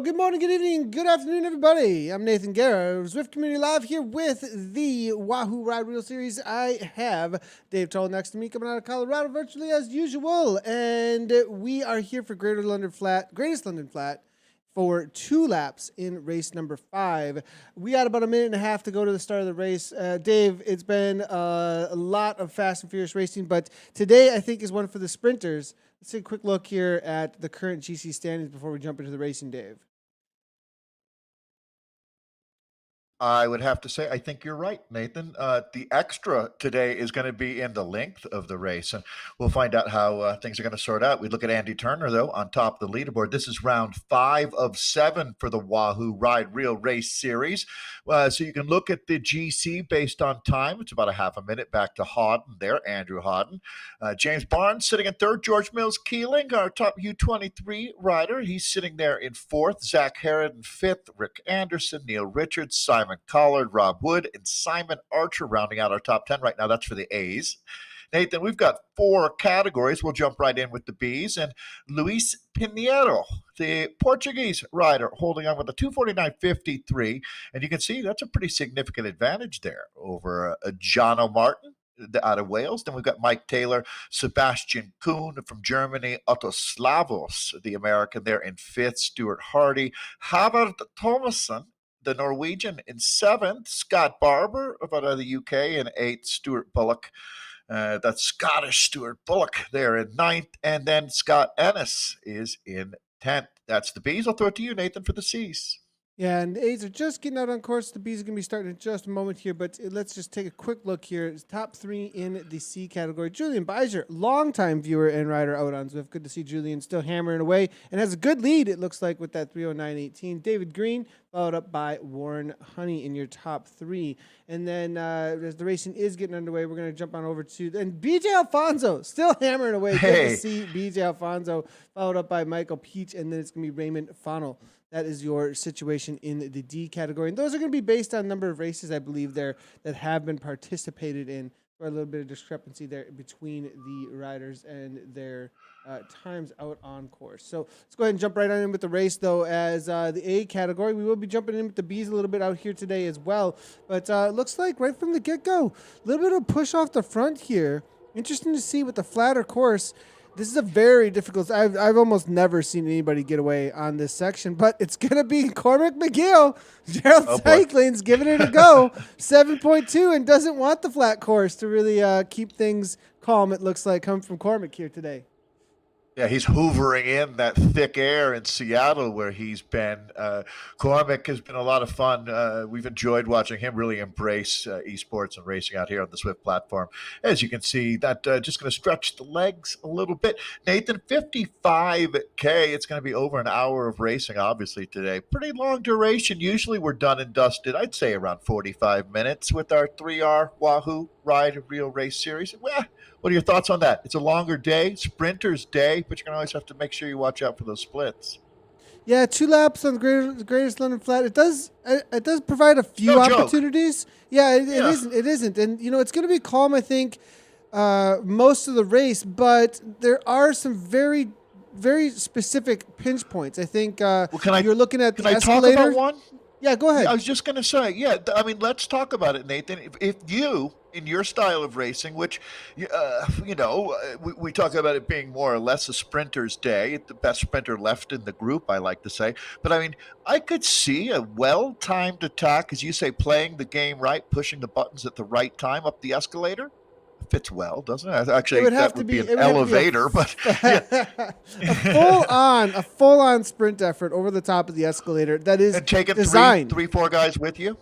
Well, good morning, good evening, good afternoon, everybody. I'm Nathan Guerra, Zwift Community Live here with the Wahoo Ride Reel Series. I have Dave Toll next to me, coming out of Colorado virtually as usual. And we are here for Greatest London Flat, for 2 laps in race number 5. We got about a minute and a half to go to the start of the race. Dave, it's been a lot of fast and furious racing, but today I think is one for the sprinters. Let's take a quick look here at the current GC standings before we jump into the racing, Dave. I would have to say, I think you're right, Nathan. The extra today is going to be in the length of the race, and we'll find out how things are going to sort out. We look at Andy Turner, though, on top of the leaderboard. This is round 5 of 7 for the Wahoo Ride Reel Race Series. So you can look at the GC based on time. It's about a half a minute back to Hawden there, Andrew Hawden. James Barnes sitting in 3rd. George Mills Keeling, our top U23 rider. He's sitting there in 4th. Zach Herod in 5th. Rick Anderson, Neil Richards, Simon Collard, Rob Wood, and Simon Archer rounding out our top 10 right now. That's for the A's. Nathan, we've got 4 categories. We'll jump right in with the B's. And Luis Pinheiro, the Portuguese rider, holding on with a 249.53. And you can see that's a pretty significant advantage there over Jono Martin out of Wales. Then we've got Mike Taylor, Sebastian Kuhn from Germany, Otto Slavos, the American there in 5th, Stuart Hardy, Havard Thomason, the Norwegian in 7th, Scott Barber out of the UK in 8th, Stuart Bullock. That's Scottish Stuart Bullock there in 9th, and then Scott Ennis is in 10th. That's the B's. I'll throw it to you, Nathan, for the C's. Yeah, and the A's are just getting out on course. The B's are going to be starting in just a moment here, but let's just take a quick look here. It's top 3 in the C category. Julian Beiser, longtime viewer and rider out on Zwift. Good to see Julian still hammering away and has a good lead, it looks like, with that 309.18. David Green, followed up by Warren Honey in your top 3. And then as the racing is getting underway, we're going to jump on over to and BJ Alfonso, still hammering away. Good to see BJ Alfonso, followed up by Michael Peach, and then it's going to be Raymond Fonnell. That is your situation in the D category. And those are going to be based on number of races, I believe, there that have been participated in. For a little bit of discrepancy there between the riders and their times out on course. So let's go ahead and jump right on in with the race, though, as the A category. We will be jumping in with the Bs a little bit out here today as well. But it looks like right from the get-go, a little bit of push off the front here. Interesting to see with the flatter course. This is a very difficult. I've almost never seen anybody get away on this section, but it's going to be Cormac Mcgill. Gerald Cycling's giving it a go. 7.2 and doesn't want the flat course to really keep things calm, it looks like, coming from Cormac here today. Yeah, he's hoovering in that thick air in Seattle where he's been. Cormac has been a lot of fun. We've enjoyed watching him really embrace esports and racing out here on the Zwift platform. As you can see, that just going to stretch the legs a little bit. Nathan, 55K. It's going to be over an hour of racing, obviously, today. Pretty long duration. Usually we're done and dusted, I'd say, around 45 minutes with our 3R Wahoo Ride Reel Race Series. Well, what are your thoughts on that? It's a longer day, sprinter's day, but you're going to always have to make sure you watch out for those splits. Yeah, 2 laps on the Greatest London Flat. It does provide a few opportunities. Yeah, it isn't. And, it's going to be calm, I think, most of the race, but there are some very, very specific pinch points. I think you're looking at the escalator. Talk about one? Yeah, go ahead. I was just going to say, let's talk about it, Nathan. If you, in your style of racing, which, we talk about it being more or less a sprinter's day, the best sprinter left in the group, I like to say. But, I could see a well-timed attack, as you say, playing the game right, pushing the buttons at the right time up the escalator. Fits well, doesn't it? Actually, that would be an elevator, but a full-on sprint effort over the top of the escalator that is and taking designed. 4 guys with you.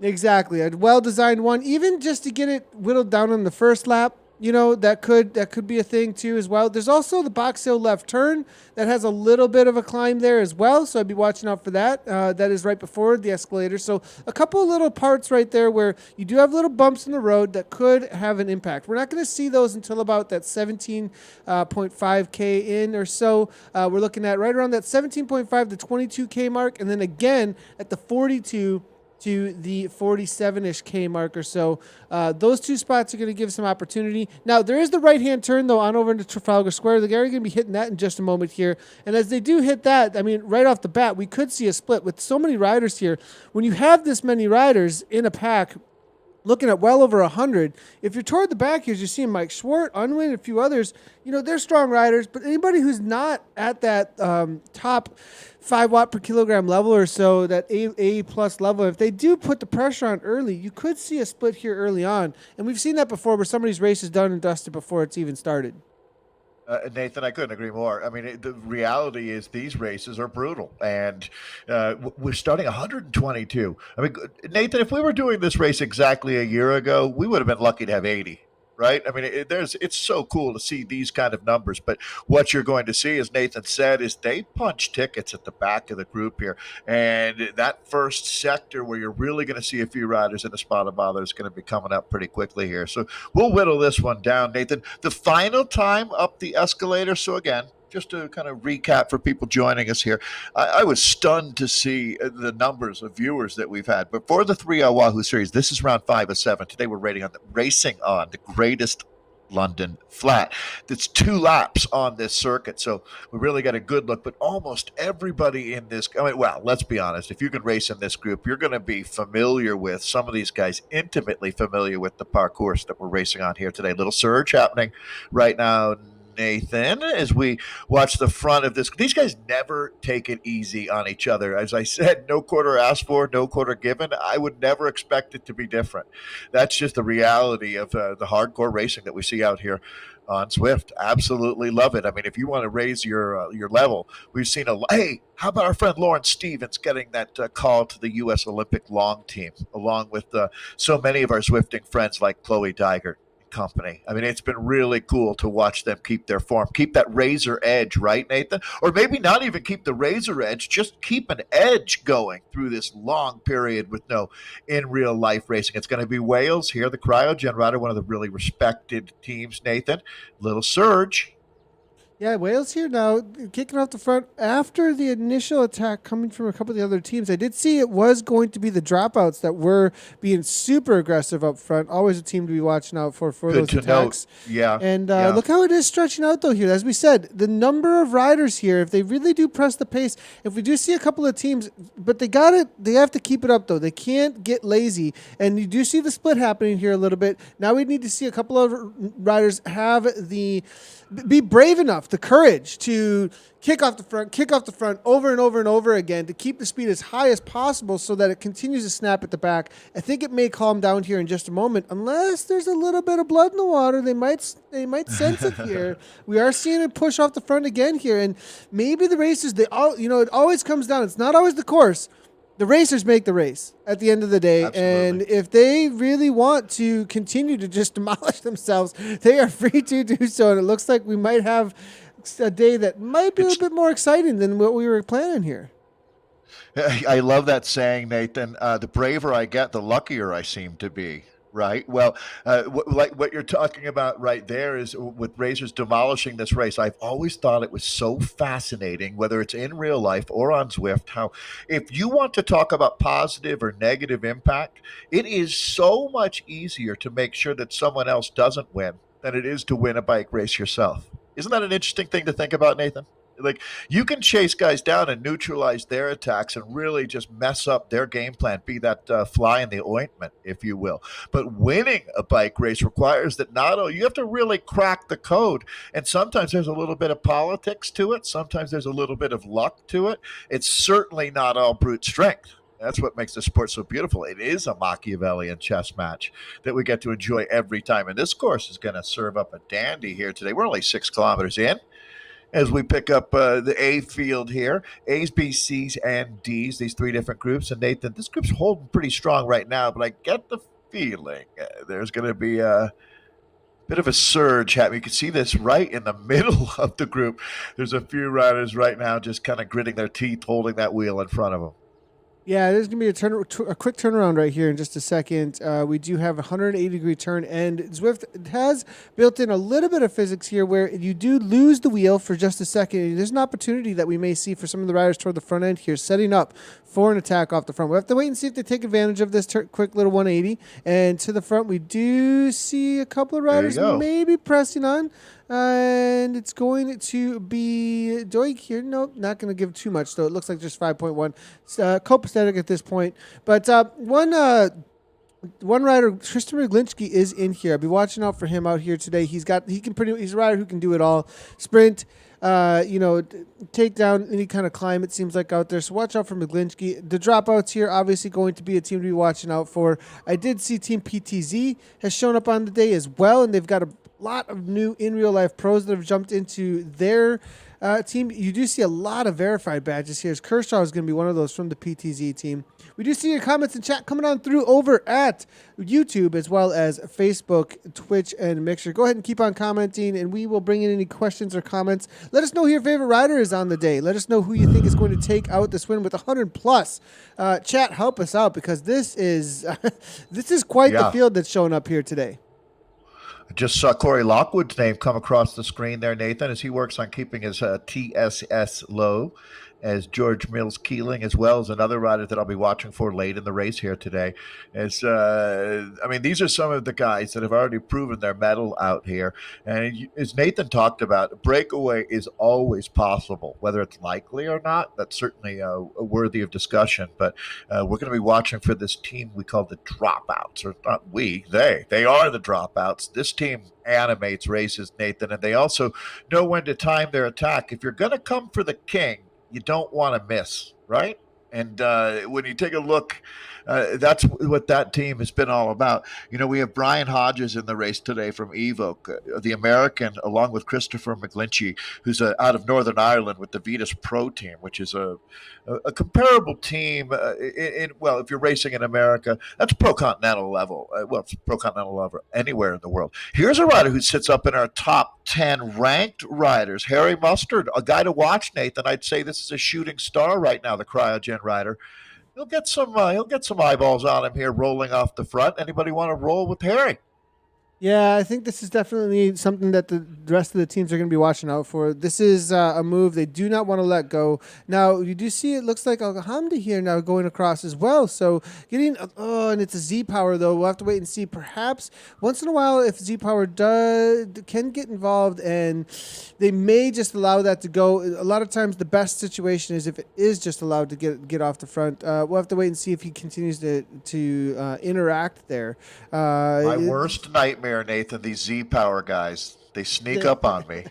Exactly, a well-designed one, even just to get it whittled down on the first lap. That could be a thing too as well. There's also the Box Hill left turn that has a little bit of a climb there as well, so I'd be watching out for that. That is right before the escalator. So a couple of little parts right there where you do have little bumps in the road that could have an impact. We're not going to see those until about that 17.5K in or so. We're looking at right around that 17.5 to 22K mark, and then again at the 42 to the 47-ish K mark or so. Those two spots are going to give some opportunity. Now, there is the right-hand turn, though, on over into Trafalgar Square. They're going to be hitting that in just a moment here. And as they do hit that, I mean, right off the bat, we could see a split with so many riders here. When you have this many riders in a pack, looking at well over 100. If you're toward the back here, you're seeing Mike Schwartz, Unwin, and a few others. You know, they're strong riders, but anybody who's not at that top 5 watt per kilogram level or so, that A plus level, if they do put the pressure on early, you could see a split here early on. And we've seen that before where somebody's race is done and dusted before it's even started. Nathan, I couldn't agree more. I mean, the reality is these races are brutal, and we're starting 122. I mean, Nathan, if we were doing this race exactly a year ago, we would have been lucky to have 80. Right? I mean, it's so cool to see these kind of numbers. But what you're going to see, as Nathan said, is they punch tickets at the back of the group here. And that first sector where you're really going to see a few riders in the spot of bother is going to be coming up pretty quickly here. So we'll whittle this one down, Nathan. The final time up the escalator. So again, just to kind of recap for people joining us here, I was stunned to see the numbers of viewers that we've had. But for the 3 Wahoo series, this is round 5 of 7. Today we're racing on the greatest London flat. It's 2 laps on this circuit, so we really got a good look. But almost everybody in this, I mean, well, let's be honest, if you can race in this group, you're going to be familiar with some of these guys, intimately familiar with the parcours that we're racing on here today. Little surge happening right now, Nathan, as we watch the front of this. These guys never take it easy on each other. As I said, no quarter asked for, no quarter given. I would never expect it to be different. That's just the reality of the hardcore racing that we see out here on Zwift. Absolutely love it. I mean, if you want to raise your level, we've seen hey, how about our friend Lauren Stevens getting that call to the U.S. Olympic long team, along with so many of our Zwifting friends like Chloe Dygert company. I mean, it's been really cool to watch them keep their form, keep that razor edge, right, Nathan? Or maybe not even keep the razor edge, just keep an edge going through this long period with no in real life racing. It's going to be Wales here, the Cryogen rider, one of the really respected teams, Nathan. Little surge. Yeah, Wales here now, kicking off the front after the initial attack coming from a couple of the other teams. I did see it was going to be the dropouts that were being super aggressive up front. Always a team to be watching out for Good those attacks. Note. Yeah. And look how it is stretching out, though, here. As we said, the number of riders here, if they really do press the pace, if we do see a couple of teams, but they have to keep it up, though. They can't get lazy. And you do see the split happening here a little bit. Now we need to see a couple of riders be brave enough, the courage to kick off the front over and over and over again to keep the speed as high as possible so that it continues to snap at the back. I think it may calm down here in just a moment, unless there's a little bit of blood in the water. They might sense it here. We are seeing it push off the front again here, and maybe the racers, it always comes down. It's not always the course. The racers make the race at the end of the day. Absolutely. And if they really want to continue to just demolish themselves, they are free to do so. And it looks like we might have a day that might be a little bit more exciting than what we were planning here. I love that saying, Nathan. The braver I get, the luckier I seem to be. Right. Well, like what you're talking about right there is with racers demolishing this race. I've always thought it was so fascinating, whether it's in real life or on Zwift, how if you want to talk about positive or negative impact, it is so much easier to make sure that someone else doesn't win than it is to win a bike race yourself. Isn't that an interesting thing to think about, Nathan? Like, you can chase guys down and neutralize their attacks and really just mess up their game plan, be that fly in the ointment, if you will. But winning a bike race requires that not only you have to really crack the code, and sometimes there's a little bit of politics to it. Sometimes there's a little bit of luck to it. It's certainly not all brute strength. That's what makes the sport so beautiful. It is a Machiavellian chess match that we get to enjoy every time. And this course is going to serve up a dandy here today. We're only 6 kilometers in as we pick up the A field here. A's, B's, C's, and D's, these 3 different groups. And Nathan, this group's holding pretty strong right now, but I get the feeling there's going to be a bit of a surge happening. You can see this right in the middle of the group. There's a few riders right now just kind of gritting their teeth, holding that wheel in front of them. Yeah, there's going to be a quick turnaround right here in just a second. We do have a 180-degree turn, and Zwift has built in a little bit of physics here where you do lose the wheel for just a second. There's an opportunity that we may see for some of the riders toward the front end here, setting up for an attack off the front. We'll have to wait and see if they take advantage of this quick little 180. And to the front, we do see a couple of riders maybe pressing on. And it's going to be Doig here. Nope, not going to give too much, though. It looks like just 5.1. Copacetic at this point. But one rider, Tristan Mcglinchey, is in here. I'll be watching out for him out here today. He's a rider who can do it all. Sprint, take down any kind of climb, it seems like, out there. So watch out for Mcglinchey. The dropouts here, obviously going to be a team to be watching out for. I did see Team PTZ has shown up on the day as well, and they've got a lot of new in real life pros that have jumped into their team. You do see a lot of verified badges here. Kershaw is going to be one of those from the PTZ team. We do see your comments and chat coming on through over at YouTube as well as Facebook, Twitch, and Mixer. Go ahead and keep on commenting, and we will bring in any questions or comments. Let us know who your favorite rider is on the day. Let us know who you think is going to take out this win with 100 plus. Chat, help us out, because this is this is quite the field that's showing up here today. I just saw Corey Lockwood's name come across the screen there, Nathan, as he works on keeping his TSS low, as George Mills Keeling, as well as another rider that I'll be watching for late in the race here today. These are some of the guys that have already proven their mettle out here. And as Nathan talked about, breakaway is always possible. Whether it's likely or not, that's certainly worthy of discussion. But we're going to be watching for this team we call the dropouts, or not we, they are the dropouts. This team animates races, Nathan, and they also know when to time their attack. If you're going to come for the king, you don't want to miss, right? And when you take a look, that's what that team has been all about. We have Brian Hodges in the race today from Evoke, the American, along with Christopher Mcglinchey, who's out of Northern Ireland with the Vetus Pro team, which is a comparable team. If you're racing in America, that's pro continental level. It's pro continental level anywhere in the world. Here's a rider who sits up in our top 10 ranked riders. Harry Mustard, a guy to watch, Nathan. I'd say this is a shooting star right now, the cryogen rider. He'll get some eyeballs on him here rolling off the front. Anybody want to roll with Harry? Yeah, I think this is definitely something that the rest of the teams are going to be watching out for. This is a move they do not want to let go. Now, you do see it looks like Alhamdi here now going across as well. So and it's a Z Power, though. We'll have to wait and see. Perhaps once in a while, if Z Power can get involved, and they may just allow that to go. A lot of times, the best situation is if it is just allowed to get off the front. We'll have to wait and see if he continues to interact there. My worst nightmare, Nathan, these Z Power guys. They sneak up on me.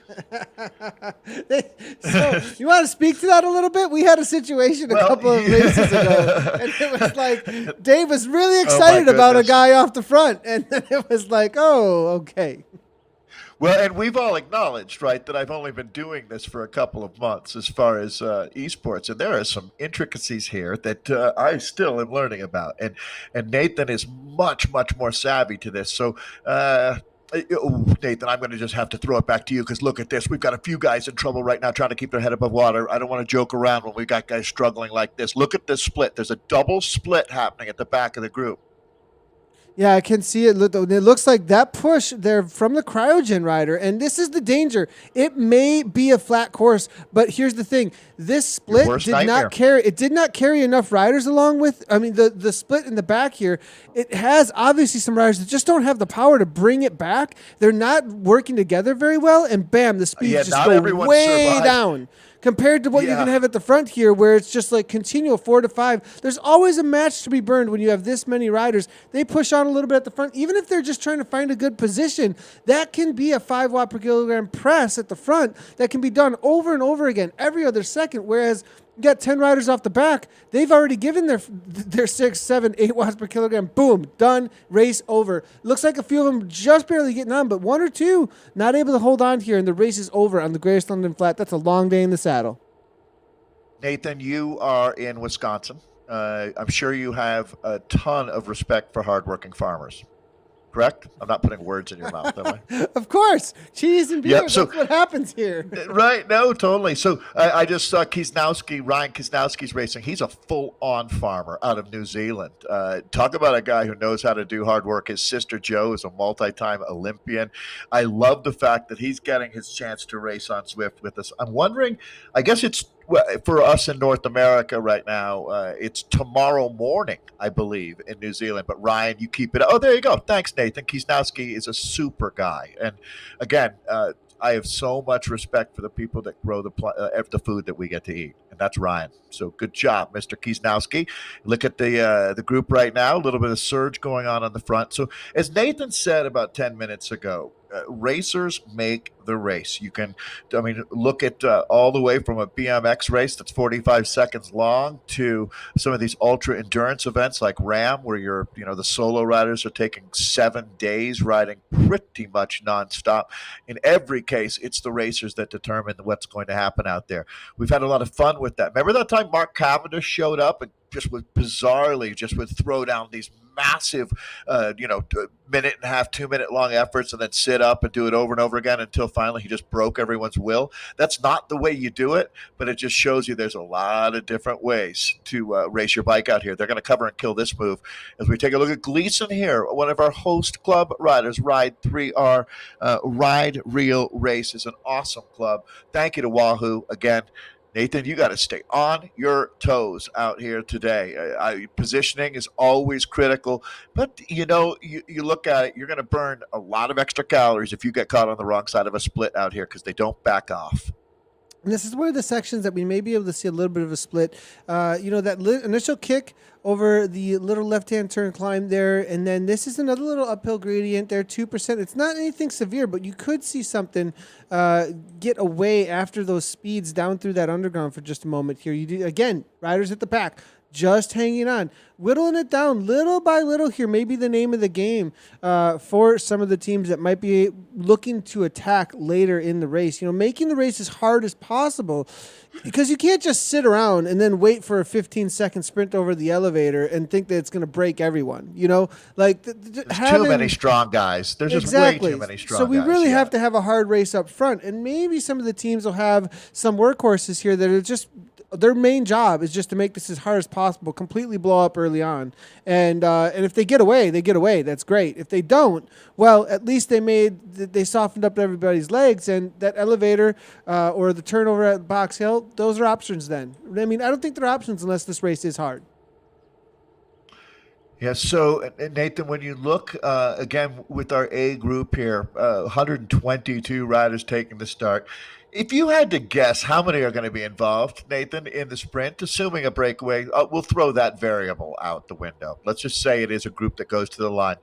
So you want to speak to that a little bit? We had a situation a couple of races ago, and it was like Dave was really excited about a guy off the front, and then it was like, oh, okay. Well, and we've all acknowledged, right, that I've only been doing this for a couple of months as far as esports, and there are some intricacies here that I still am learning about, and Nathan is much, much more savvy to this. So, Nathan, I'm going to just have to throw it back to you, because look at this. We've got a few guys in trouble right now trying to keep their head above water. I don't want to joke around when we've got guys struggling like this. Look at this split. There's a double split happening at the back of the group. Yeah, I can see it. It looks like that push there from the cryogen rider, and this is the danger. It may be a flat course, but here's the thing: this split did not carry enough riders along with. I mean, the split in the back here, it has obviously some riders that just don't have the power to bring it back. They're not working together very well, and bam, the speed just goes way down. Compared to what you're going to have at the front here, where it's just like continual 4 to 5. There's always a match to be burned when you have this many riders. They push on a little bit at the front. Even if they're just trying to find a good position, that can be a 5 watt per kilogram press at the front that can be done over and over again every other second. Whereas you got 10 riders off the back, they've already given their 6, 7, 8 watts per kilogram. Boom, done, race over. Looks like a few of them just barely getting on, but 1 or 2 not able to hold on here, and the race is over on the Greatest London Flat. That's a long day in the saddle. Nathan, you are in Wisconsin. I'm sure you have a ton of respect for hardworking farmers. correct? I'm not putting words in your mouth, am I? Of course, cheese and beer. Yep. So That's what happens here. right, no, totally. So I just saw Ryan Kisnowski's racing. He's a full-on farmer out of New Zealand. Talk about a guy who knows how to do hard work. His sister Jo is a multi-time Olympian. I love the fact that he's getting his chance to race on Zwift with us. I'm wondering, I guess it's for us in North America right now, it's tomorrow morning, I believe, in New Zealand. But Ryan, you keep it. Oh, there you go. Thanks, Nathan. Kisnowski is a super guy. And again, I have so much respect for the people that grow the food that we get to eat, and that's Ryan. So good job, Mr. Kisnowski. Look at the group right now. A little bit of surge going on the front. So as Nathan said about 10 minutes ago, racers make the race. You can, look at all the way from a BMX race that's 45 seconds long to some of these ultra endurance events like RAM, where the solo riders are taking 7 days riding pretty much nonstop. In every case, it's the racers that determine what's going to happen out there. We've had a lot of fun with that. Remember that time Mark Cavendish showed up and just would throw down these massive, minute and a half, 2 minute long efforts and then sit up and do it over and over again until finally he just broke everyone's will. That's not the way you do it, but it just shows you there's a lot of different ways to race your bike out here. They're going to cover and kill this move as we take a look at Gleason here, one of our host club riders, Ride 3R. Ride Real Race is an awesome club. Thank you to Wahoo again. Nathan, you got to stay on your toes out here today. Positioning is always critical, but you look at it, you're going to burn a lot of extra calories if you get caught on the wrong side of a split out here because they don't back off. And this is one of the sections that we may be able to see a little bit of a split. That initial kick over the little left-hand turn climb there, and then this is another little uphill gradient there, 2%. It's not anything severe, but you could see something get away after those speeds down through that underground for just a moment here. You do, again, riders at the back, just hanging on, whittling it down little by little here, maybe the name of the game for some of the teams that might be looking to attack later in the race. Making the race as hard as possible because you can't just sit around and then wait for a 15-second sprint over the elevator and think that it's going to break everyone. There's too many strong guys. There's just way too many strong guys. So we really have to have a hard race up front, and maybe some of the teams will have some workhorses here that are just their main job is just to make this as hard as possible, completely blow up early on. And if they get away, they get away. That's great. If they don't, well, at least they softened up everybody's legs, and that elevator or the turnover at Box Hill, those are options then. I don't think they're options unless this race is hard. Yeah, so Nathan, when you look again with our A group here, 122 riders taking the start. If you had to guess how many are going to be involved, Nathan, in the sprint, assuming a breakaway, we'll throw that variable out the window. Let's just say it is a group that goes to the line.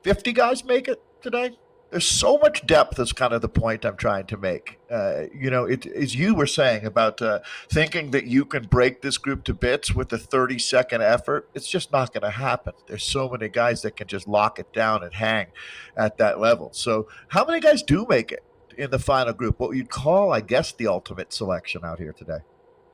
50 guys make it today? There's so much depth. That's kind of the point I'm trying to make. As you were saying about thinking that you can break this group to bits with a 30-second effort, it's just not going to happen. There's so many guys that can just lock it down and hang at that level. So how many guys do make it in the final group? What you'd call, I guess, the ultimate selection out here today.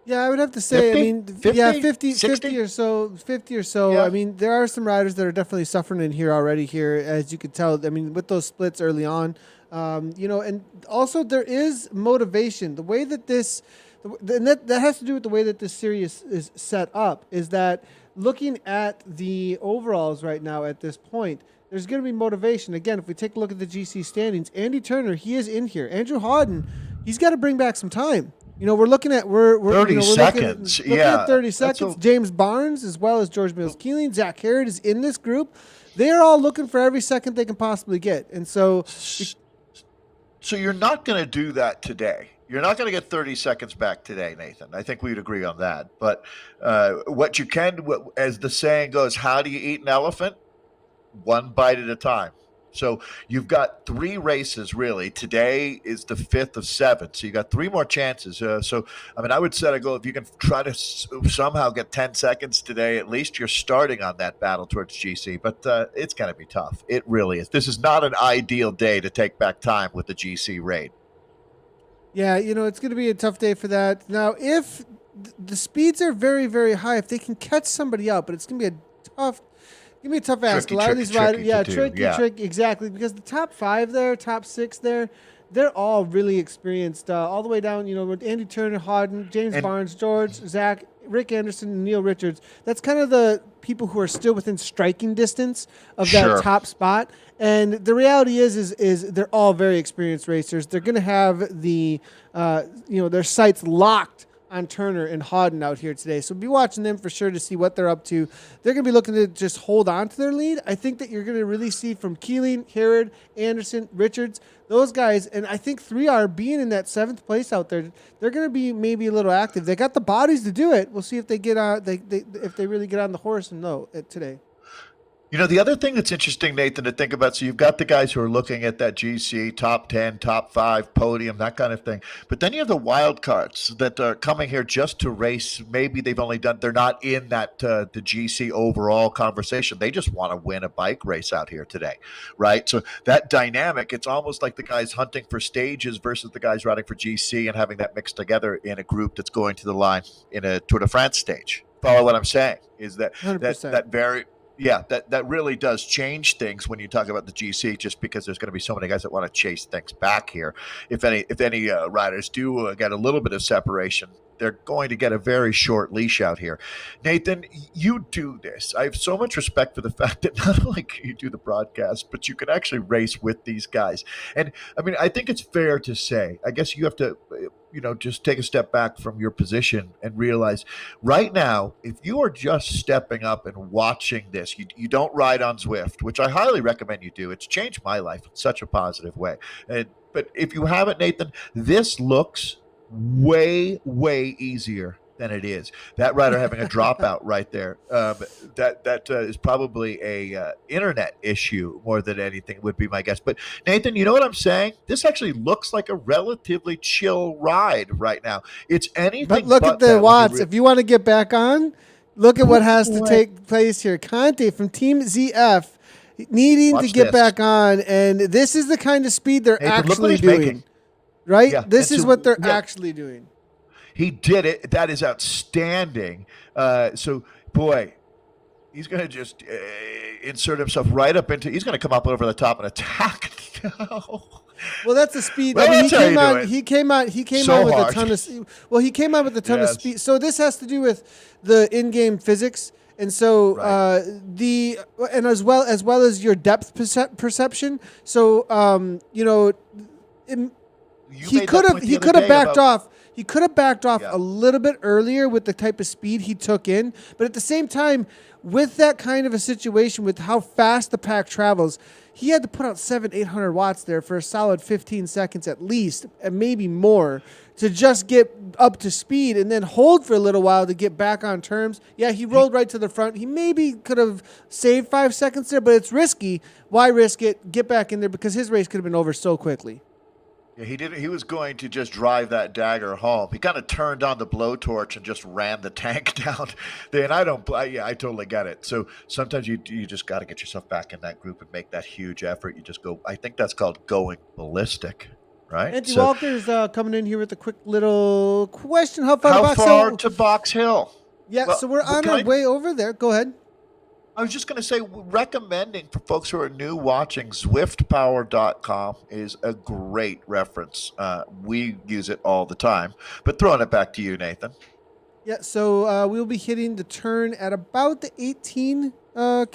Yeah, I would have to say, 50 or so. 50 or so. Yeah. There are some riders that are definitely suffering in here already here, as you could tell. With those splits early on, and also there is motivation. The way that that has to do with the way that this series is set up, is that looking at the overalls right now at this point, there's going to be motivation. Again, if we take a look at the GC standings, Andy Turner, he is in here. Andrew Hawden, he's got to bring back some time. We're looking at 30 seconds. Looking at 30 seconds. James Barnes, as well as George Mills Keeling, Zach Harrod is in this group. They're all looking for every second they can possibly get, and so you're not going to do that today. You're not going to get 30 seconds back today, Nathan. I think we'd agree on that. But what you can, as the saying goes, how do you eat an elephant? One bite at a time. So you've got 3 races, really. Today is the 5th of 7. So you got 3 more chances. I would set a goal. If you can try to somehow get 10 seconds today, at least you're starting on that battle towards GC. But it's going to be tough. It really is. This is not an ideal day to take back time with the GC raid. Yeah, it's going to be a tough day for that. Now, if the speeds are very, very high, if they can catch somebody up, but it's going to be a Give me a tough ask. A lot of these riders, tricky, exactly. Because the top 5 there, top 6 there, they're all really experienced, all the way down. With Andy Turner, Hodden, James Barnes, George, Zach, Rick Anderson, and Neil Richards. That's kind of the people who are still within striking distance of that top spot. And the reality is they're all very experienced racers. They're going to have their sights locked on Turner and Hodden out here today. So be watching them for sure to see what they're up to. They're going to be looking to just hold on to their lead. I think that you're going to really see from Keeling, Herod, Anderson, Richards, those guys, and I think 3R being in that 7th place out there, they're going to be maybe a little active. They got the bodies to do it. We'll see if they get on. If they really get on the horse and know it today. The other thing that's interesting, Nathan, to think about, so you've got the guys who are looking at that GC, top 10, top 5, podium, that kind of thing. But then you have the wild cards that are coming here just to race. Maybe they're not in that the GC overall conversation. They just want to win a bike race out here today, right? So that dynamic, it's almost like the guys hunting for stages versus the guys riding for GC and having that mixed together in a group that's going to the line in a Tour de France stage. Follow what I'm saying? Is that 100%. that really does change things when you talk about the GC, just because there's going to be so many guys that want to chase things back here. If any riders do get a little bit of separation, they're going to get a very short leash out here. Nathan, you do this. I have so much respect for the fact that not only can you do the broadcast, but you can actually race with these guys. And I think it's fair to say, I guess you have to just take a step back from your position and realize right now, if you are just stepping up and watching this, you don't ride on Zwift, which I highly recommend you do. It's changed my life in such a positive way. But if you haven't, Nathan, this looks way, way easier than it is. That rider having a dropout right there, that is probably a internet issue more than anything, would be my guess. But Nathan, you know what I'm saying? This actually looks like a relatively chill ride right now. It's anything but look at the watts. If you want to get back on, look at what has to take place here. Conte from Team ZF needing to get back on, and this is the kind of speed they're actually doing. Right? Yeah. This is what they're actually doing. He did it. That is outstanding. So, boy, he's going to just insert himself right up into. He's going to come up over the top and attack. Well, that's the speed. Well, he came out with a ton of. Well, he came out with a ton of speed. So this has to do with the in-game physics, and so as well as your depth perception. So he could have backed off. He could have backed off a little bit earlier with the type of speed he took in. But at the same time, with that kind of a situation, with how fast the pack travels, he had to put out 800 watts there for a solid 15 seconds at least, and maybe more, to just get up to speed and then hold for a little while to get back on terms. Yeah, he rolled right to the front. He maybe could have saved 5 seconds there, but it's risky. Why risk it? Get back in there, because his race could have been over so quickly. Yeah, he did. He was going to just drive that dagger home. He kind of turned on the blowtorch and just ran the tank down. And I totally get it. So sometimes you just got to get yourself back in that group and make that huge effort. You just go. I think that's called going ballistic, right? Andy Walker's coming in here with a quick little question. How far to Box Hill? Yeah, so we're on our way over there. Go ahead. I was just going to say, recommending for folks who are new watching, ZwiftPower.com is a great reference. We use it all the time. But throwing it back to you, Nathan. Yeah, so we'll be hitting the turn at about the 18 and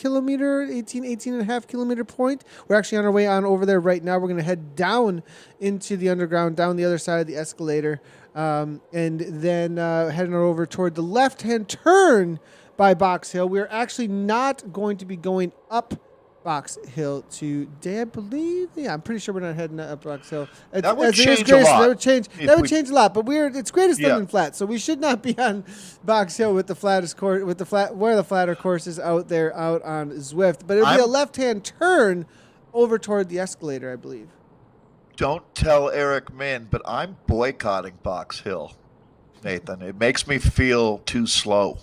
a half kilometer point. We're actually on our way on over there right now. We're going to head down into the underground, down the other side of the escalator, and then heading over toward the left-hand turn by Box Hill. We're actually not going to be going up Box Hill today, I believe. Yeah, I'm pretty sure we're not heading up Box Hill. That would change a lot. That would change a lot, but it's greatest London flat, so we should not be on Box Hill with the flattest course, where the flatter courses out there out on Zwift. But it'll be a left-hand turn over toward the escalator, I believe. Don't tell Eric Min, but I'm boycotting Box Hill, Nathan. It makes me feel too slow.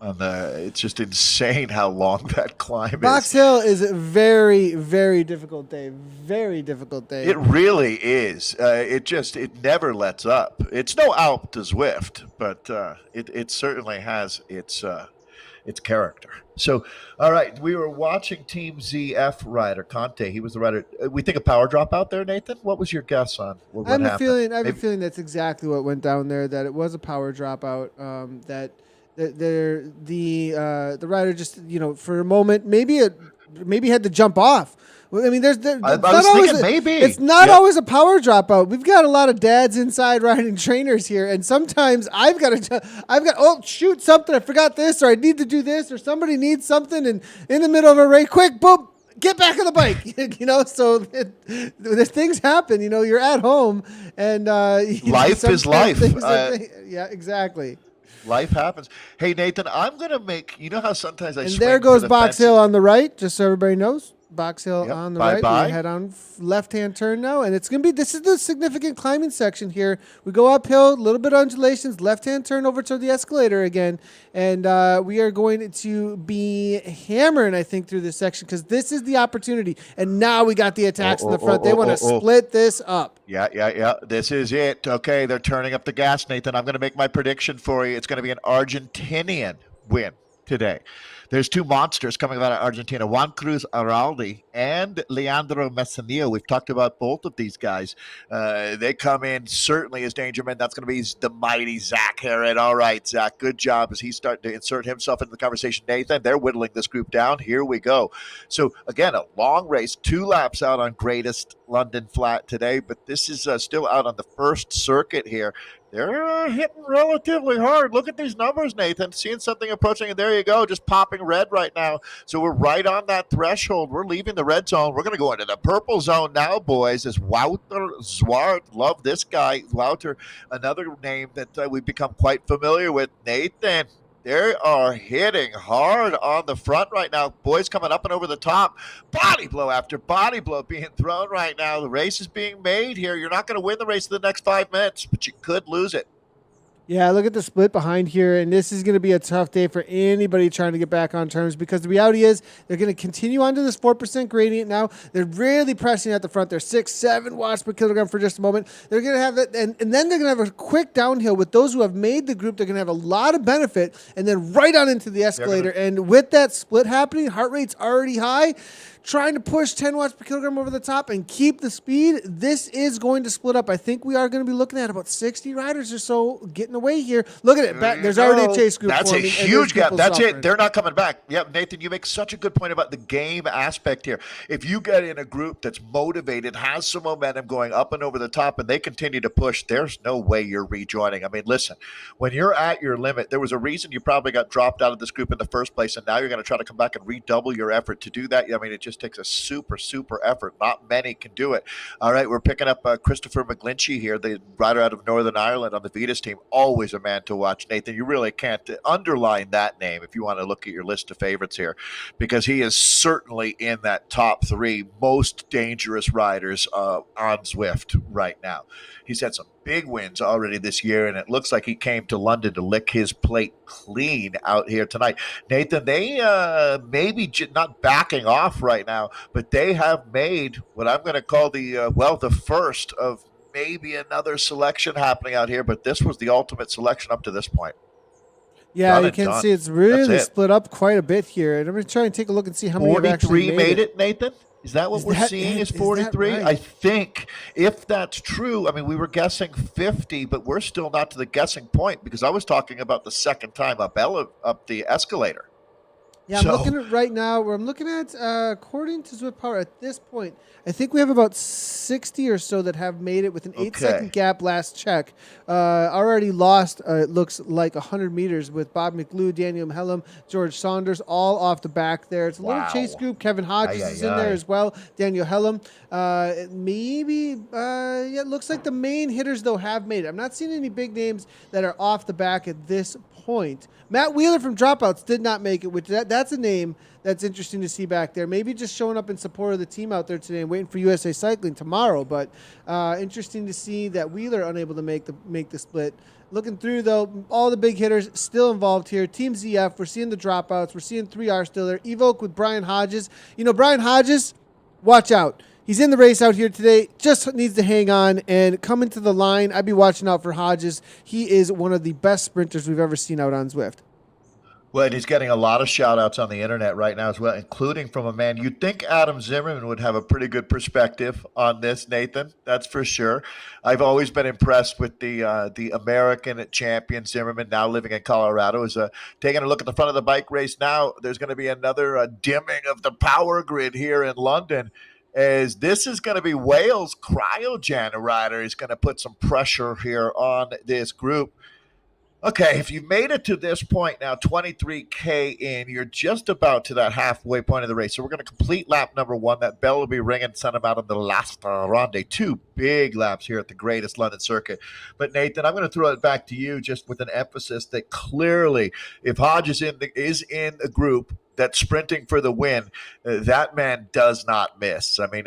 It's just insane how long that climb is. Box Hill is a very, very difficult day. Very difficult day. It really is. It never lets up. It's no Alp to Zwift, but it certainly has its It's character. So, all right, we were watching Team ZF rider Conte. He was the rider. We think a power drop out there, Nathan. What was your guess on what happened? I have a feeling that's exactly what went down there. That it was a power dropout. The rider just for a moment maybe had to jump off. Well, I mean, I was thinking maybe it's not always a power dropout. We've got a lot of dads inside riding trainers here, and sometimes I've got oh shoot something, I forgot this, or I need to do this, or somebody needs something, and in the middle of a race, quick, boom, get back on the bike. So the things happen. You're at home, and life is life. Yeah, exactly. Life happens. Hey Nathan, I'm gonna make. You know how sometimes I. And swing there goes for the Box fences? Hill on the right, just so everybody knows. Box Hill on the right. Bye-bye. We head on left-hand turn now, and this is the significant climbing section here. We go uphill, a little bit of undulations, left-hand turn over to the escalator again, and we are going to be hammering, I think, through this section because this is the opportunity. And now we got the attacks in the front. They want to split this up. Yeah. This is it. Okay, they're turning up the gas, Nathan. I'm going to make my prediction for you. It's going to be an Argentinian win today. There's two monsters coming out of Argentina, Juan Cruz Araldi and Leandro Messinillo. We've talked about both of these guys. They come in certainly as danger men. That's going to be the mighty Zach Herod. All right, Zach, good job as he's starting to insert himself into the conversation. Nathan, they're whittling this group down. Here we go. So, again, a long race, 2 laps out on Greatest London Flat today, but this is still out on the first circuit here. They're hitting relatively hard. Look at these numbers, Nathan. Seeing something approaching, and there you go, just popping red right now. So we're right on that threshold. We're leaving the red zone. We're going to go into the purple zone now, boys. As Wouter Zwart, love this guy. Wouter, another name that we've become quite familiar with. Nathan, they are hitting hard on the front right now. Boys coming up and over the top. Body blow after body blow being thrown right now. The race is being made here. You're not going to win the race in the next 5 minutes, but you could lose it. Yeah, look at the split behind here, and this is going to be a tough day for anybody trying to get back on terms because the reality is they're going to continue onto this 4% gradient now. They're really pressing at the front. They're 6-7 watts per kilogram for just a moment. They're going to have that, and then they're going to have a quick downhill with those who have made the group. They're going to have a lot of benefit, and then right on into the escalator. And with that split happening, heart rate's already high. Trying to push 10 watts per kilogram over the top and keep the speed, this is going to split up. I think we are going to be looking at about 60 riders or so getting away here. Look at it. There's already a chase group. That's forming, a huge gap. That's suffering. it. They're not coming back. Yep, Nathan, you make such a good point about the game aspect here. If you get in a group that's motivated, has some momentum going up and over the top, and they continue to push, there's no way you're rejoining. I mean, listen, when you're at your limit, there was a reason you probably got dropped out of this group in the first place, and now you're going to try to come back and redouble your effort to do that. I mean, it just takes a super effort. Not many can do it. All right, we're picking up Christopher Mcglinchey here, the rider out of Northern Ireland on the Vitas team. Always a man to watch. Nathan, you really can't underline that name if you want to look at your list of favorites here, because he is certainly in that top 3 most dangerous riders on Zwift right now. He's had some big wins already this year, and it looks like he came to London to lick his plate clean out here tonight. Nathan, they maybe not backing off right now, but they have made what I'm going to call the first of maybe another selection happening out here, but this was the ultimate selection up to this point. Yeah, you can see it's really split up quite a bit here. And I'm going to try and take a look and see how many have actually made it. Nathan? Is that what we're seeing is 43? Right? I think if that's true, I mean, we were guessing 50, but we're still not to the guessing point because I was talking about the second time up the escalator. Yeah, I'm looking at right now where I'm looking at, according to Zwift Power at this point, I think we have about 60 or so that have made it with an 8-second gap last check. Already lost, it looks like 100 meters with Bob McGlew, Daniel Hellam, George Saunders, all off the back there. It's a little chase group. Kevin Hodges is in there as well. Daniel Hellam. It looks like the main hitters, though, have made it. I'm not seeing any big names that are off the back at this point. Matt Wheeler from Dropouts did not make it, which that's a name that's interesting to see back there. Maybe just showing up in support of the team out there today and waiting for USA Cycling tomorrow. But interesting to see that Wheeler unable to make the split. Looking through, though, all the big hitters still involved here. Team ZF, we're seeing the dropouts. We're seeing 3R still there. Evoke with Brian Hodges. You know, Brian Hodges, watch out. He's in the race out here today, just needs to hang on and come into the line. I'd be watching out for Hodges. He is one of the best sprinters we've ever seen out on Zwift. Well, and he's getting a lot of shout outs on the internet right now as well, including from a man you'd think Adam Zimmerman would have a pretty good perspective on this, Nathan. That's for sure. I've always been impressed with the American champion Zimmerman, now living in Colorado. Is taking a look at the front of the bike race now. There's going to be another dimming of the power grid here in London. As this is going to be Wales Cryogen rider is going to put some pressure here on this group. Okay, if you've made it to this point now, 23K in, you're just about to that halfway point of the race. So we're going to complete lap number 1. That bell will be ringing, send them out on the last ronde. 2 big laps here at the greatest London circuit. But Nathan, I'm going to throw it back to you just with an emphasis that clearly, if Hodges is in a group that's sprinting for the win, that man does not miss. I mean,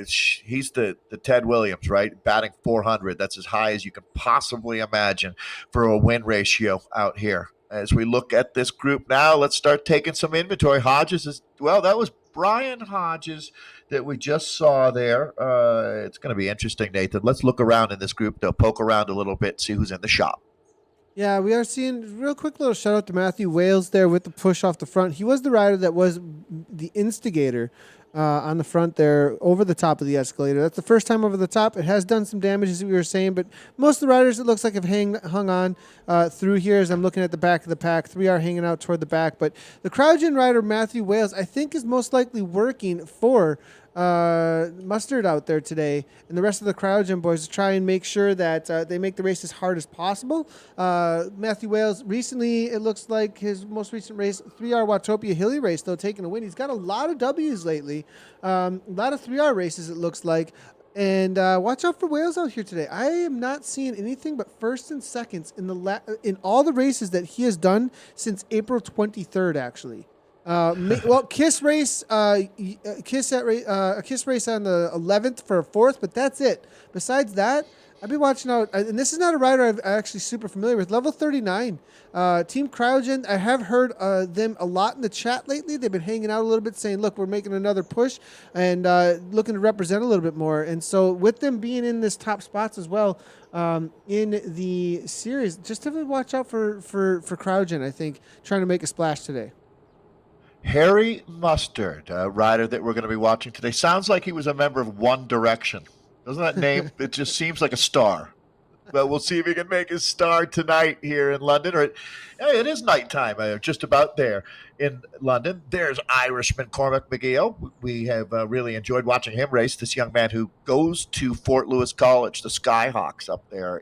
he's the Ted Williams, right? Batting 400. That's as high as you can possibly imagine for a win ratio out here. As we look at this group now, let's start taking some inventory. Hodges is, well, that was Brian Hodges that we just saw there. It's going to be interesting, Nathan. Let's look around in this group. They'll poke around a little bit, see who's in the shop. Yeah, we are seeing real quick little shout out to Matthew Wales there with the push off the front. He was the rider that was the instigator on the front there over the top of the escalator. That's the first time over the top. It has done some damage, as we were saying, but most of the riders, it looks like, have hung on through here as I'm looking at the back of the pack. 3 are hanging out toward the back, but the Cryogen rider, Matthew Wales, I think is most likely working for Mustard out there today and the rest of the Cryogen boys to try and make sure that they make the race as hard as possible. Matthew Wales recently, it looks like his most recent race, 3R Watopia Hilly race, though, taking a win. He's got a lot of W's lately, a lot of 3R races, it looks like. And watch out for Wales out here today. I am not seeing anything but first and seconds in all the races that he has done since April 23rd, actually. Well, Kiss race, Kiss race on the 11th for a 4th, but that's it. Besides that, I've been watching out, and this is not a rider I'm actually super familiar with. Level 39, Team Cryogen. I have heard them a lot in the chat lately. They've been hanging out a little bit, saying, "Look, we're making another push and looking to represent a little bit more." And so, with them being in this top spots as well in the series, just have to watch out for Cryogen. I think trying to make a splash today. Harry Mustard, a rider that we're going to be watching today. Sounds like he was a member of One Direction. Doesn't that name? It just seems like a star. But we'll see if he can make his star tonight here in London. Or it is nighttime, just about there in London. There's Irishman Cormac Mcgill. We have really enjoyed watching him race. This young man who goes to Fort Lewis College, the Skyhawks up there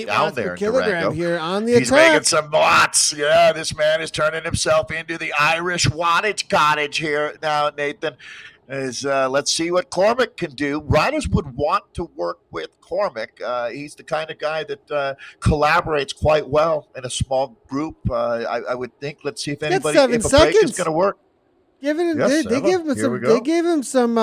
down there in Durango. Here on the He's attack. making some watts. Yeah, this man is turning himself into the Irish wattage cottage here now, Nathan. Let's see what Cormac can do. Riders would want to work with Cormac. He's the kind of guy that collaborates quite well in a small group. I would think. Let's see if anybody, if a break is going to work. They gave him some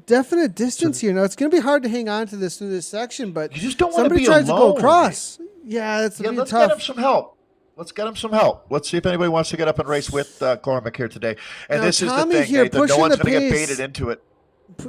definite distance here. Now it's going to be hard to hang on to this through this section, but you just don't want somebody to be tries alone. to go across. Yeah, that's let's tough. get him some help. Let's get him some help. Let's see if anybody wants to get up and race with Cormac here today. And now, this is Tommy the thing, here Nathan. No one's going to get baited into it.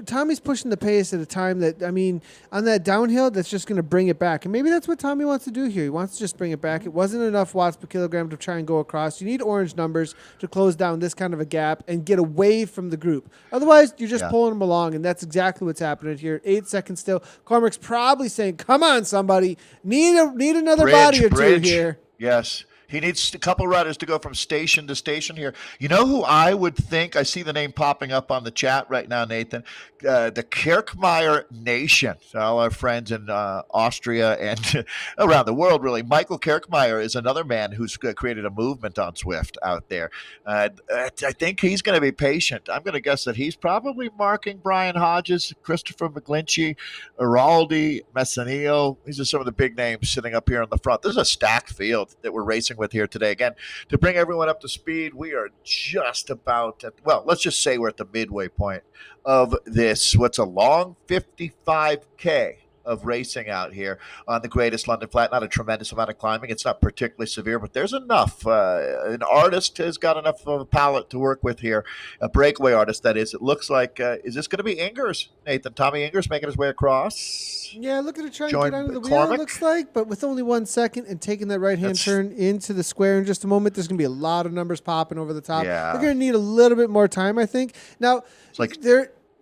Tommy's pushing the pace at a time that, I mean, on that downhill, that's just going to bring it back. And maybe that's what Tommy wants to do here. He wants to just bring it back. It wasn't enough watts per kilogram to try and go across. You need orange numbers to close down this kind of a gap and get away from the group. Otherwise, you're just pulling them along, and that's exactly what's happening here. 8 seconds still. Cormac's probably saying, come on, somebody. Need another body or two here. Yes. He needs a couple riders to go from station to station here. You know who I would think? I see the name popping up on the chat right now, Nathan. The Kirk Myers Nation. So all our friends in Austria and around the world, really. Michael Kirk Myers is another man who's created a movement on Zwift out there. I think he's going to be patient. I'm going to guess that he's probably marking Brian Hodges, Christopher Mcglinchey, Araldi, Messanillo. These are some of the big names sitting up here in the front. This is a stacked field that we're racing with here today. Again, to bring everyone up to speed, we are just about at, well, let's just say we're at the midway point of this. What's a long 55K of racing out here on the Greatest London Flat. Not a tremendous amount of climbing. It's not particularly severe, but there's enough. An artist has got enough of a palette to work with here. A breakaway artist, that is. It looks like, is this going to be Ingers, Nathan? Tommy Ingers making his way across? Yeah, looking to try and Join get under the wheel, Cormac. it looks like, but with only 1 second and taking that right-hand turn into the square in just a moment, there's going to be a lot of numbers popping over the top. Yeah. They're going to need a little bit more time, I think. Now, It's like,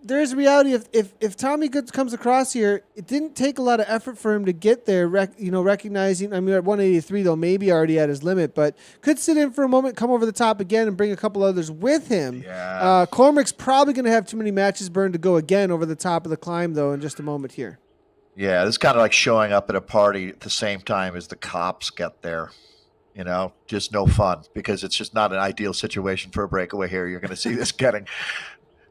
there's a reality if Tommy Goods comes across here, it didn't take a lot of effort for him to get there, recognizing, I mean, at 183, though, maybe already at his limit, but could sit in for a moment, come over the top again, and bring a couple others with him. Yeah. Cormac's probably going to have too many matches burned to go again over the top of the climb, though, in just a moment here. yeah, this is kind of like showing up at a party at the same time as the cops get there. Just no fun, because it's just not an ideal situation for a breakaway here. You're going to see this getting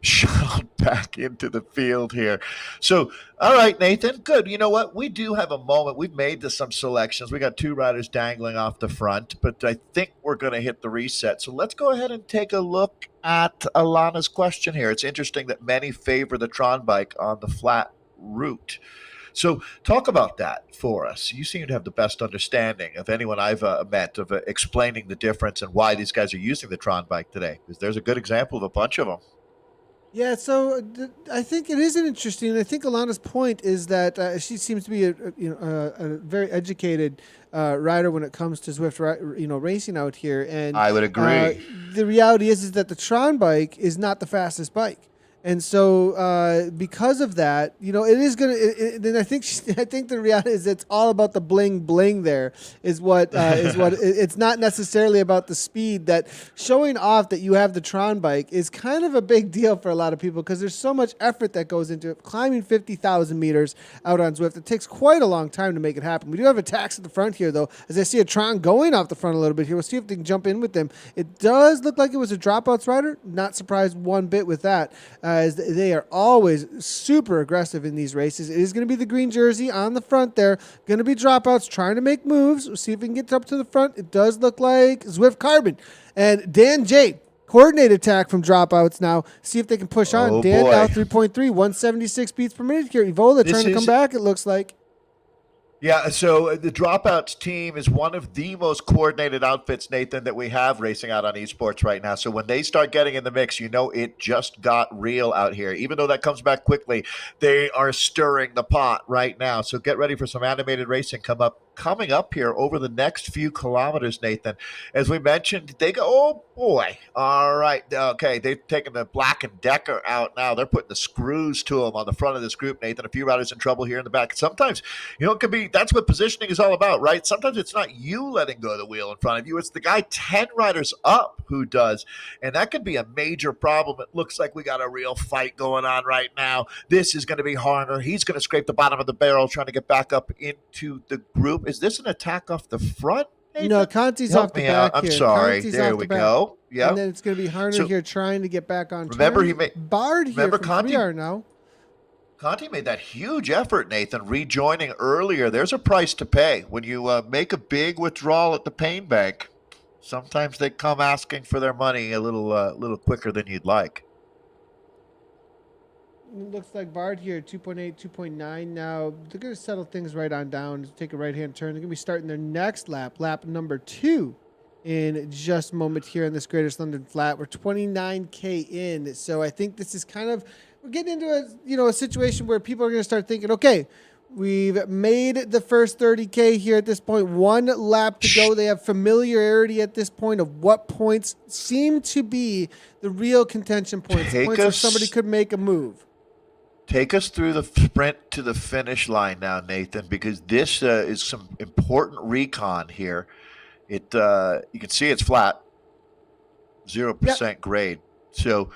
shot back into the field here. So, all right, Nathan, good. You know what? We do have a moment. We've made some selections. We got 2 riders dangling off the front, but I think we're going to hit the reset. So let's go ahead and take a look at Alana's question here. It's interesting that many favor the Tron bike on the flat route. So talk about that for us. You seem to have the best understanding of anyone I've met of explaining the difference and why these guys are using the Tron bike today, because there's a good example of a bunch of them. Yeah, so I think it is interesting. I think Alana's point is that she seems to be a very educated rider when it comes to Zwift, racing out here. And I would agree. The reality is that the Tron bike is not the fastest bike. And so, because of that, it is going to. Then I think the reality is it's all about the bling bling. There is what it's not necessarily about the speed. That showing off that you have the Tron bike is kind of a big deal for a lot of people, because there's so much effort that goes into it. Climbing 50,000 meters out on Zwift, it takes quite a long time to make it happen. We do have attacks at the front here, though, as I see a Tron going off the front a little bit here. We'll see if they can jump in with them. It does look like it was a dropouts rider. Not surprised one bit with that. As they are always super aggressive in these races. It is going to be the green jersey on the front there. Going to be dropouts trying to make moves. We'll see if we can get up to the front. It does look like Zwift Carbon. And Dan J. Coordinated attack from dropouts now. See if they can push on. Oh, Dan boy. now 3.3, 176 beats per minute here. Evola trying to come back, it looks like. Yeah, so the Dropouts team is one of the most coordinated outfits, Nathan, that we have racing out on Esports right now. So when they start getting in the mix, it just got real out here. Even though that comes back quickly, they are stirring the pot right now. So get ready for some animated racing coming up here over the next few kilometers, Nathan. As we mentioned, they go, oh boy. All right. Okay. They've taken the Black & Decker out now. They're putting the screws to them on the front of this group, Nathan. A few riders in trouble here in the back. Sometimes, it could be, that's what positioning is all about, right? Sometimes it's not you letting go of the wheel in front of you. It's the guy 10 riders up who does. And that could be a major problem. It looks like we got a real fight going on right now. This is going to be Harner. He's going to scrape the bottom of the barrel trying to get back up into the group. Is this an attack off the front, Nathan? No, Conti's off the back I'm here. sorry. Conti's there off we the back. go. Yeah. And then it's going to be Harner here trying to get back on Remember, turn. he made Bard here from Conti 3R now. Conti made that huge effort, Nathan, rejoining earlier. There's a price to pay when you make a big withdrawal at the pain bank. Sometimes they come asking for their money a little quicker than you'd like. It looks like Bard here, 2.8, 2.9 now. They're going to settle things right on down, take a right-hand turn. They're going to be starting their next lap number 2, in just a moment here on this Greatest London Flat. We're 29K in, so I think this is kind of, we're getting into a situation where people are going to start thinking, okay, we've made the first 30K here at this point. 1 lap to go. They have familiarity at this point of what points seem to be the real contention points. Points where somebody could make a move. Take us through the sprint to the finish line now, Nathan, because this is some important recon here. You can see it's flat, 0% grade. So,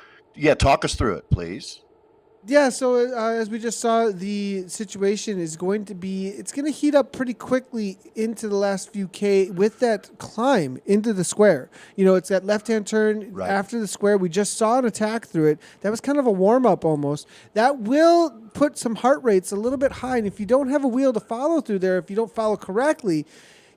talk us through it, please. Yeah, so as we just saw, the situation is going to be, it's going to heat up pretty quickly into the last few K with that climb into the square. It's that left-hand turn after the square. We just saw an attack through it. That was kind of a warm-up almost. That will put some heart rates a little bit high, and if you don't have a wheel to follow through there, if you don't follow correctly,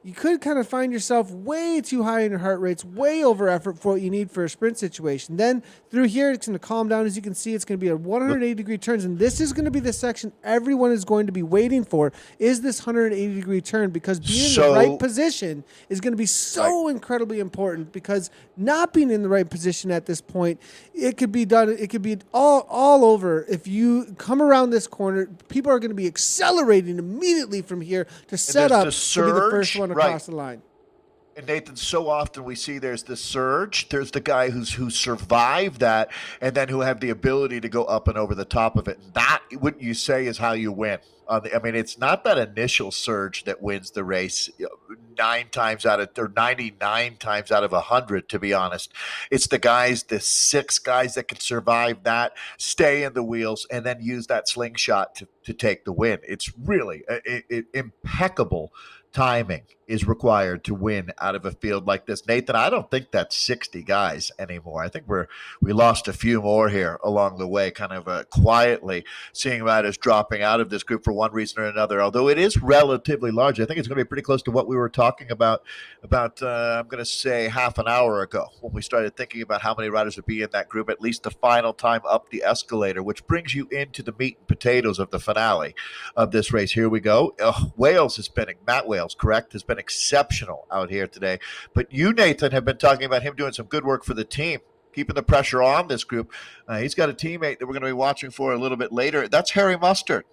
you could kind of find yourself way too high in your heart rates, way over effort for what you need for a sprint situation. Then through here, it's going to calm down. As you can see, it's going to be a 180-degree turns, and this is going to be the section everyone is going to be waiting for, is this 180-degree turn, because being in the right position is going to be so incredibly important, because not being in the right position at this point, it could be done. It could be all over. If you come around this corner, people are going to be accelerating immediately from here to set up to be the first one across the line. And Nathan, so often we see there's the surge. There's the guy who survived that, and then who have the ability to go up and over the top of it. And that, wouldn't you say, is how you win? I mean, it's not that initial surge that wins the race 99 times out of 100, to be honest. It's the 6 guys that can survive that, stay in the wheels, and then use that slingshot to take the win. It's really impeccable timing is required to win out of a field like this. Nathan, I don't think that's 60 guys anymore. I think we lost a few more here along the way, kind of quietly seeing riders dropping out of this group for one reason or another. Although it is relatively large, I think it's going to be pretty close to what we were talking about I'm going to say half an hour ago, when we started thinking about how many riders would be in that group, at least the final time up the escalator, which brings you into the meat and potatoes of the finale of this race. Here we go. Wales is spinning. Matt Wales, correct, has been exceptional out here today. But you, Nathan, have been talking about him doing some good work for the team, keeping the pressure on this group. He's got a teammate that we're going to be watching for a little bit later. That's Harry Mustard.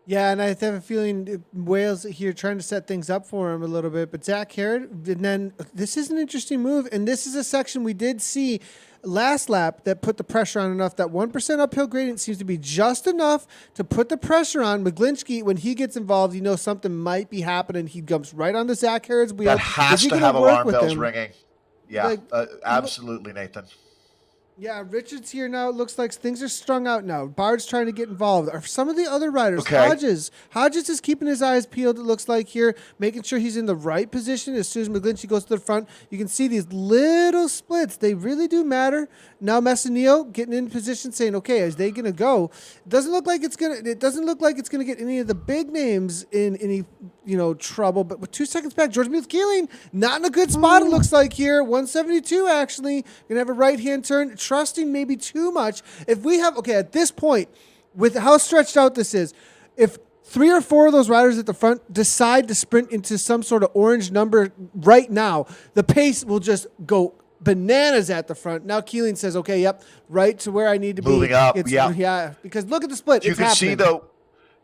Yeah, and I have a feeling Wales here trying to set things up for him a little bit. But Zach Harrod, and then this is an interesting move, and this is a section we did see last lap that put the pressure on enough. That 1% uphill gradient seems to be just enough to put the pressure on. Mcglinchey, when he gets involved, you know something might be happening. He jumps right on the Zach Harrod's wheel. That has to have alarm bells ringing. Yeah, absolutely, Nathan. Yeah, Richards here now. It looks like things are strung out now. Bard's trying to get involved. Are some of the other riders? Hodges is keeping his eyes peeled, it looks like here, making sure he's in the right position. As soon as Mcglinchey goes to the front, you can see these little splits. They really do matter. Now Messineo getting in position, saying, "Okay, is they going to go?" It doesn't look like it's gonna get any of the big names in any trouble. But with 2 seconds back, George Keeling not in a good spot. It looks like here, 172 actually gonna have a right hand turn. Trusting maybe too much. If we have, at this point, with how stretched out this is, if 3 or 4 of those riders at the front decide to sprint into some sort of orange number right now, the pace will just go bananas at the front. Now Keeling says, okay, yep, right to where I need to be. Moving up, yeah. Because look at the split. You can see, though,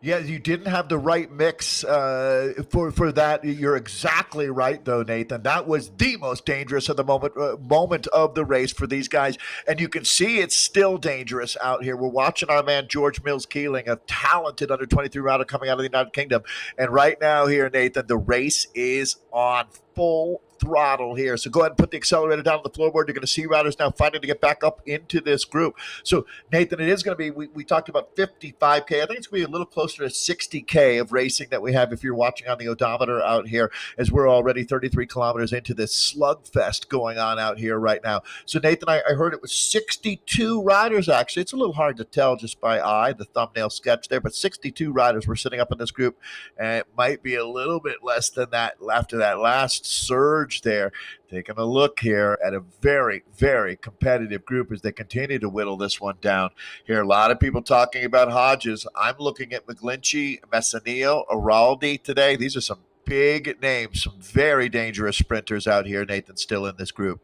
yeah, you didn't have the right mix for that. You're exactly right, though, Nathan. That was the most dangerous of the moment of the race for these guys. And you can see it's still dangerous out here. We're watching our man George Mills Keeling, a talented under-23 rider coming out of the United Kingdom. And right now here, Nathan, the race is on full throttle here. So go ahead and put the accelerator down on the floorboard. You're going to see riders now fighting to get back up into this group. So, Nathan, it is going to be, we talked about 55K. I think it's going to be a little closer to 60K of racing that we have if you're watching on the odometer out here, as we're already 33 kilometers into this slugfest going on out here right now. So, Nathan, I heard it was 62 riders, actually. It's a little hard to tell just by eye, the thumbnail sketch there, but 62 riders were sitting up in this group, and it might be a little bit less than that after that last surge there. Taking a look here at a very, very competitive group as they continue to whittle this one down. Here, a lot of people talking about Hodges. I'm looking at Mcglinchey, Messineo, Araldi today. These are some big names, some very dangerous sprinters out here, Nathan, still in this group.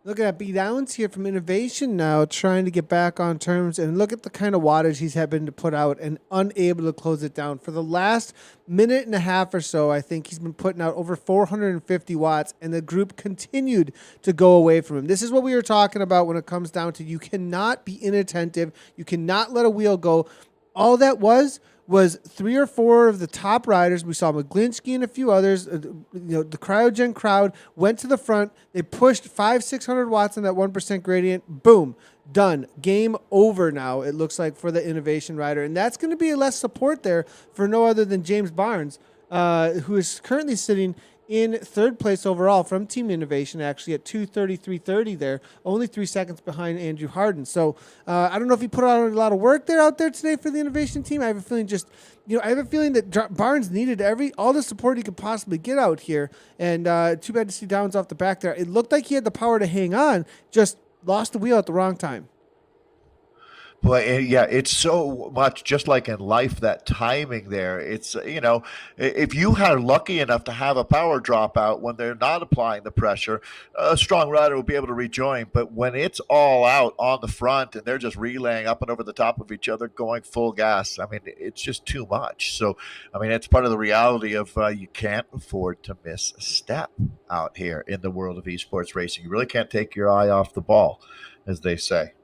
Look at B. Downs here from Innovation now, trying to get back on terms, and look at the kind of wattage he's having to put out and unable to close it down. For the last minute and a half or so, I think he's been putting out over 450 watts, and the group continued to go away from him. This is what we were talking about when it comes down to you cannot be inattentive. You cannot let a wheel go. All that was 3 or 4 of the top riders. We saw Mcglinchey and a few others. The cryogen crowd went to the front. They pushed 500-600 watts on that 1% gradient. Boom, done. Game over now, it looks like, for the Innovation rider. And that's going to be less support there for no other than James Barnes, who is currently sitting in third place overall from Team Innovation, actually at 2:33.30 there, only 3 seconds behind Andrew Harden. So I don't know if he put on a lot of work out there today for the Innovation team. I have a feeling that Barnes needed all the support he could possibly get out here, and too bad to see Downs off the back there. It looked like he had the power to hang on, just lost the wheel at the wrong time. Boy, yeah, it's so much just like in life, that timing there. It's, if you are lucky enough to have a power dropout when they're not applying the pressure, a strong rider will be able to rejoin. But when it's all out on the front and they're just relaying up and over the top of each other, going full gas, I mean, it's just too much. So, I mean, it's part of the reality of you can't afford to miss a step out here in the world of esports racing. You really can't take your eye off the ball, as they say,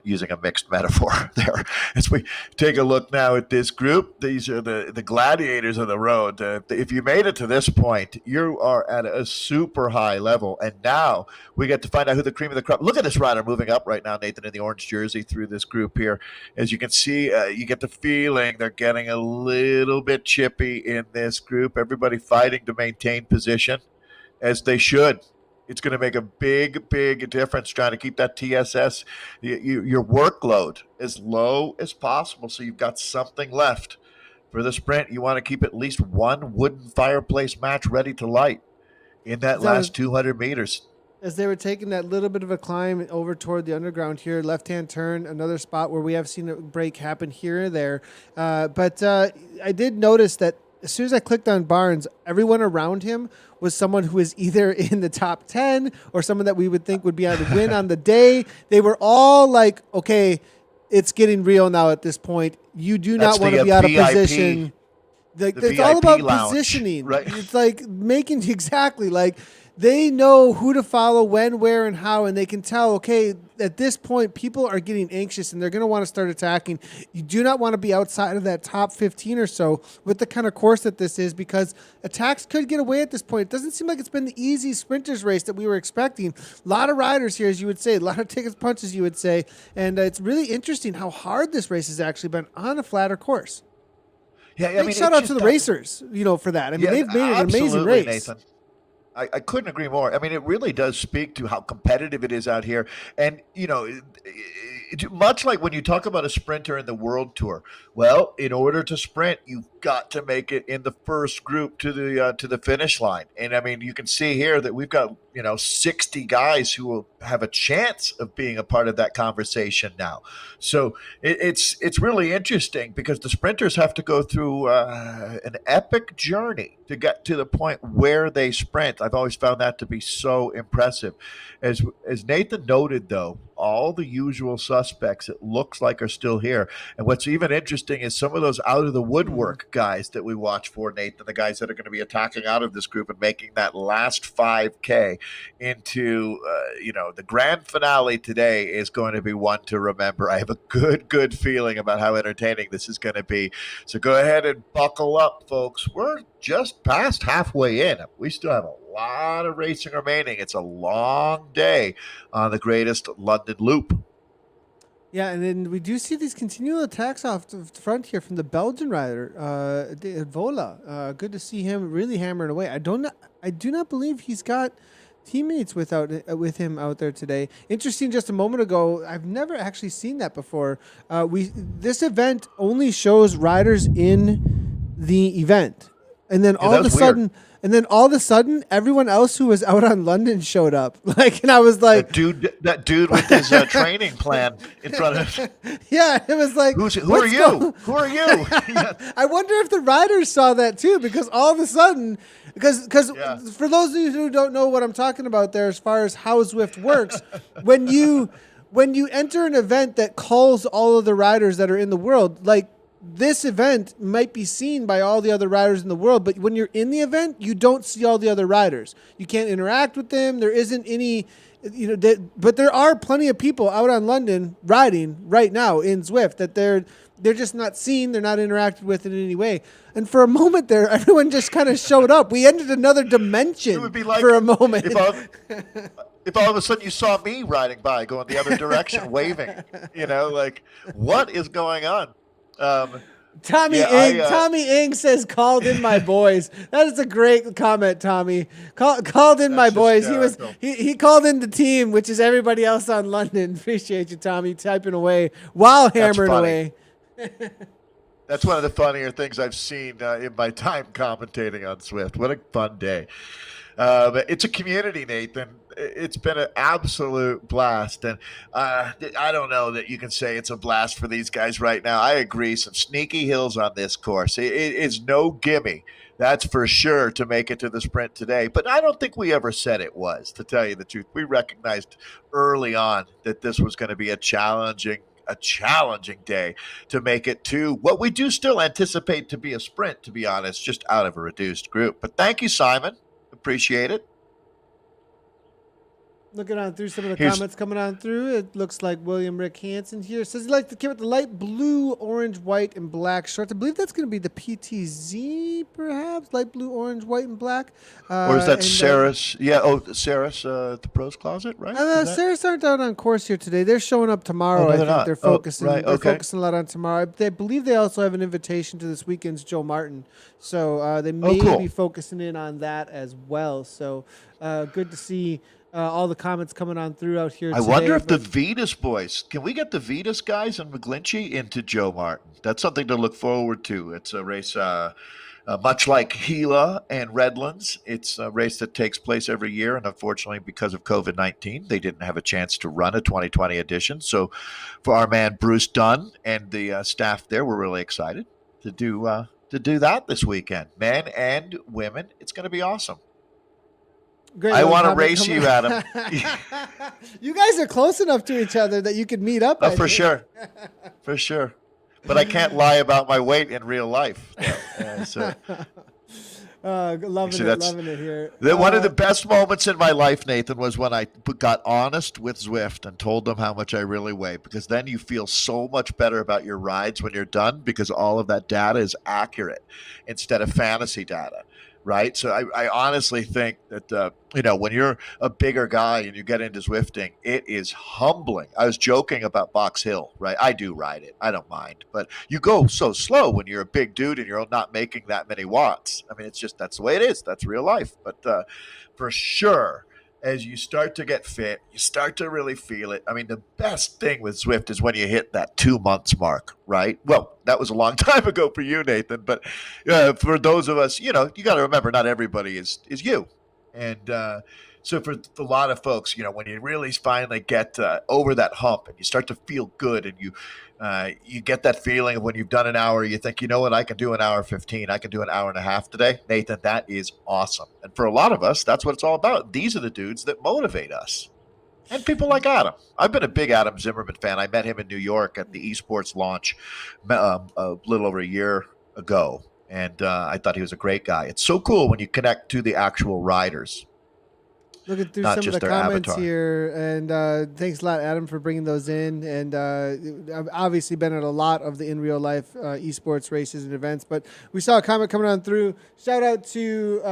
using a mixed metaphor there. As we take a look now at this group, these are the gladiators of the road. If you made it to this point, you are at a super high level. And now we get to find out who the cream of the crop. Look at this rider moving up right now, Nathan, in the orange jersey through this group here. As you can see, you get the feeling they're getting a little bit chippy in this group. Everybody fighting to maintain position, as they should. It's going to make a big, big difference trying to keep that TSS, your workload, as low as possible so you've got something left. For the sprint, you want to keep at least one wooden fireplace match ready to light in that last 200 meters. As they were taking that little bit of a climb over toward the underground here, left-hand turn, another spot where we have seen a break happen here or there. But I did notice that as soon as I clicked on Barnes, everyone around him was someone who is either in the top 10 or someone that we would think would be on the win on the day. They were all like, okay, it's getting real now at this point. You do not want to be out of position. It's all about lounge, positioning. Right? It's like making exactly like they know who to follow, when, where, and how, and they can tell, okay, at this point, people are getting anxious, and they're going to want to start attacking. You do not want to be outside of that top 15 or so with the kind of course that this is, because attacks could get away at this point. It doesn't seem like it's been the easy sprinters race that we were expecting. A lot of riders here, as you would say, a lot of tickets punches, you would say, and it's really interesting how hard this race has actually been on a flatter course. Yeah, I mean, shout out to the racers, for that. I mean, they've made an amazing race. Nathan. I couldn't agree more. I mean, it really does speak to how competitive it is out here. And, much like when you talk about a sprinter in the World Tour, well, in order to sprint, you've got to make it in the first group to the finish line. And, I mean, you can see here that we've got, 60 guys who will have a chance of being a part of that conversation now. So it's really interesting because the sprinters have to go through an epic journey to get to the point where they sprint. I've always found that to be so impressive. As Nathan noted, though, all the usual suspects, it looks like, are still here. And what's even interesting is some of those out of the woodwork guys that we watch for, Nathan, the guys that are going to be attacking out of this group and making that last 5K into, the grand finale today is going to be one to remember. I have a good feeling about how entertaining this is going to be. So go ahead and buckle up, folks. We're just past halfway in. We still have a lot of racing remaining. It's a long day on the greatest London loop. Yeah, and then we do see these continual attacks off the front here from the Belgian rider, Vola. Good to see him really hammering away. I do not believe he's got teammates with him out there today. Interesting, just a moment ago, I've never actually seen that before. This event only shows riders in the event. And then all of a sudden, everyone else who was out on London showed up. And I was like, that dude with his training plan in front of him. Yeah, it was like, who are you? Who are you? I wonder if the riders saw that too, because all of a sudden, because for those of you who don't know what I'm talking about there, as far as how Zwift works, when you enter an event that calls all of the riders that are in the world, like, this event might be seen by all the other riders in the world, but when you're in the event, you don't see all the other riders. You can't interact with them. There isn't any, but there are plenty of people out on London riding right now in Zwift that they're just not seen. They're not interacted with in any way. And for a moment there, everyone just kind of showed up. We entered another dimension. It would be like for a moment. If all of a sudden you saw me riding by going the other direction, waving, like, what is going on? Tommy Ing says, "Called in my boys." That is a great comment, Tommy. Called in my boys. He called in the team, which is everybody else on London. Appreciate you, Tommy, typing away while hammering away. That's one of the funnier things I've seen in my time commentating on Zwift. What a fun day. But it's a community, Nathan. It's been an absolute blast. And I don't know that you can say it's a blast for these guys right now. I agree. Some sneaky hills on this course. It is no gimme. That's for sure to make it to the sprint today. But I don't think we ever said it was, to tell you the truth. We recognized early on that this was going to be a challenging day to make it to what we do still anticipate to be a sprint, to be honest, just out of a reduced group. But thank you, Simon. Appreciate it. Looking on through some of the comments coming on through, it looks like William Rick Hansen here says he likes the kit with the light blue, orange, white, and black shorts. I believe that's going to be the PTZ, perhaps light blue, orange, white, and black. Or is that Saris? Saris at the Pros Closet, right? Saris aren't out on course here today. They're showing up tomorrow. No, I think not. they're focusing. Right. They're focusing a lot on tomorrow. They believe they also have an invitation to this weekend's Joe Martin, so they may be focusing in on that as well. So good to see. All the comments coming on through out here today. I wonder if the Vetus boys, can we get the Vetus guys and Mcglinchey into Joe Martin? That's something to look forward to. It's a race much like Gila and Redlands. It's a race that takes place every year, and unfortunately, because of COVID-19, they didn't have a chance to run a 2020 edition. So for our man Bruce Dunn and the staff there, we're really excited to do that this weekend. Men and women, it's going to be awesome. Great, I want to race you, Adam. You guys are close enough to each other that you could meet up. For sure. But I can't lie about my weight in real life. Loving it here. One of the best moments in my life, Nathan, was when I got honest with Zwift and told them how much I really weigh, because then you feel so much better about your rides when you're done, because all of that data is accurate instead of fantasy data. Right. So I honestly think that, when you're a bigger guy and you get into Zwifting, it is humbling. I was joking about Box Hill, right? I do ride it. I don't mind. But you go so slow when you're a big dude and you're not making that many watts. I mean, it's just that's the way it is. That's real life. But for sure, as you start to get fit, you start to really feel it. I mean, the best thing with Zwift is when you hit that 2 months mark, right? Well, that was a long time ago for you, Nathan. But for those of us, you got to remember, not everybody is you. And so for a lot of folks, when you really finally get over that hump and you start to feel good, and you get that feeling of when you've done an hour, you think, you know what, I can do an hour 15, I can do an hour and a half today. Nathan, that is awesome. And for a lot of us, that's what it's all about. These are the dudes that motivate us. And people like Adam. I've been a big Adam Zimmerman fan. I met him in New York at the Esports launch a little over a year ago. And I thought he was a great guy. It's so cool when you connect to the actual riders. Looking through some of the comments here, and thanks a lot, Adam, for bringing those in. And I've obviously been at a lot of the in real life esports races and events, but we saw a comment coming on through. Shout out to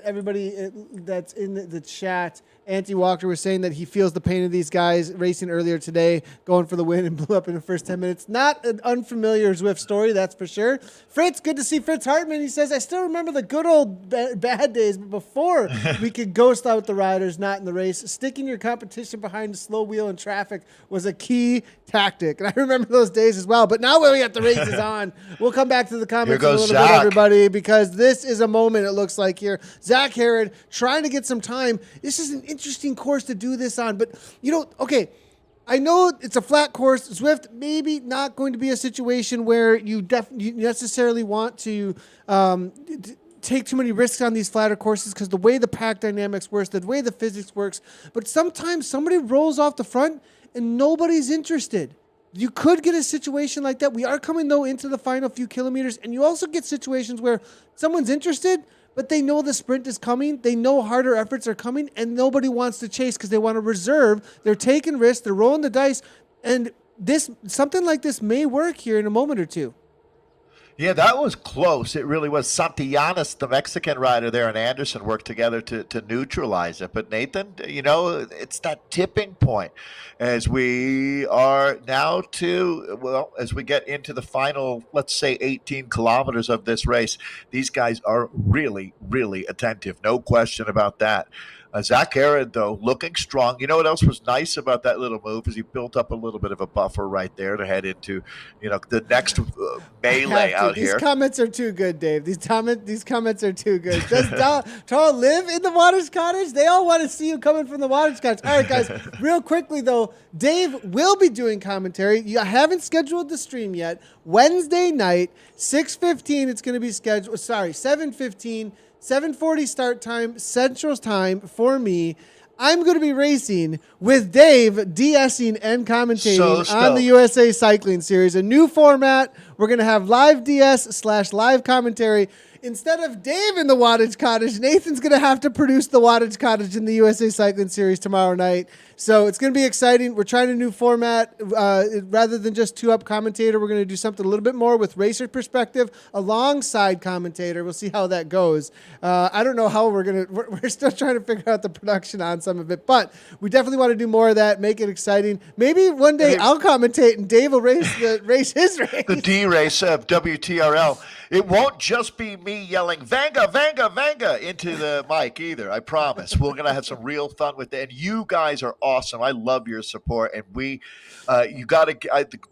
everybody that's in the chat. Auntie Walker was saying that he feels the pain of these guys racing earlier today, going for the win and blew up in the first 10 minutes. Not an unfamiliar Zwift story, that's for sure. Fritz, good to see Fritz Hartman. He says, I still remember the good old bad days, but before we could ghost out the riders, not in the race. Sticking your competition behind the slow wheel in traffic was a key tactic. And I remember those days as well. But now when we got the races on, we'll come back to the comments in a little bit, everybody, because this is a moment, it looks like here. Zach Herod trying to get some time. This is an interesting course to do this on. But, okay, I know it's a flat course. Zwift maybe not going to be a situation where you necessarily want to take too many risks on these flatter courses, because the way the pack dynamics works, the way the physics works. But sometimes somebody rolls off the front and nobody's interested. You could get a situation like that. We are coming, though, into the final few kilometers, and you also get situations where someone's interested, but they know the sprint is coming. They know harder efforts are coming, and nobody wants to chase because they want to reserve. They're taking risks. They're rolling the dice, and something like this may work here in a moment or two. Yeah, that was close. It really was. Santillanes, the Mexican rider there, and Anderson worked together to neutralize it. But Nathan, it's that tipping point as we are now as we get into the final, let's say 18 kilometers of this race, these guys are really, really attentive. No question about that. Zach Aaron, though, looking strong. You know what else was nice about that little move is he built up a little bit of a buffer right there to head into, the next melee out These here. comments are too good, Dave. These comments are too good. Does Tall live in the Wattage Cottage? They all want to see you coming from the Wattage Cottage. All right, guys, real quickly, though, Dave will be doing commentary. I haven't scheduled the stream yet. Wednesday night, 6:15, it's going to be scheduled. Sorry, 7:15. 7:40 start time, Central Time for me. I'm going to be racing with Dave, DSing and commentating on the USA Cycling Series. A new format. We're going to have live DS/live commentary. Instead of Dave in the Wattage Cottage, Nathan's going to have to produce the Wattage Cottage in the USA Cycling Series tomorrow night. So it's going to be exciting. We're trying a new format. Rather than just two-up commentator, we're going to do something a little bit more with racer perspective alongside commentator. We'll see how that goes. I don't know how we're still trying to figure out the production on some of it, but we definitely want to do more of that, make it exciting. Maybe one day I'll commentate and Dave will race his race. The D race of WTRL. It won't just be me yelling, Vanga, Vanga, Vanga into the mic either. I promise. We're going to have some real fun with it. And you guys are awesome. I love your support. And the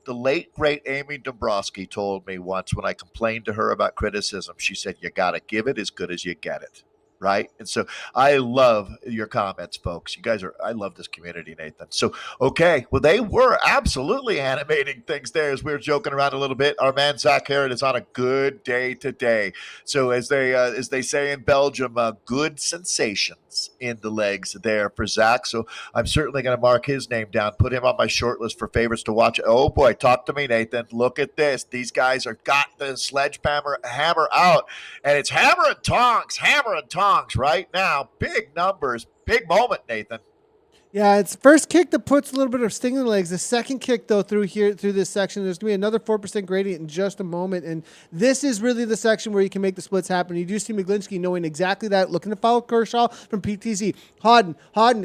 late, great Amy Dombrowski told me once when I complained to her about criticism, she said, you got to give it as good as you get it. Right. And so I love your comments, folks. I love this community, Nathan. So, okay. Well, they were absolutely animating things there as we were joking around a little bit. Our man, Zach Herod, is on a good day today. So as they say in Belgium, good sensations in the legs there for Zach. So I'm certainly going to mark his name down, put him on my short list for favorites to watch. Oh boy. Talk to me, Nathan. Look at this. These guys got the sledgehammer out, and it's hammer and tongs right now. Big numbers, big moment, Nathan. Yeah, it's first kick that puts a little bit of sting in the legs. The second kick, though, through this section, there's going to be another 4% gradient in just a moment. And this is really the section where you can make the splits happen. You do see Mcglinchey knowing exactly that, looking to follow Kershaw from PTZ. Hodden,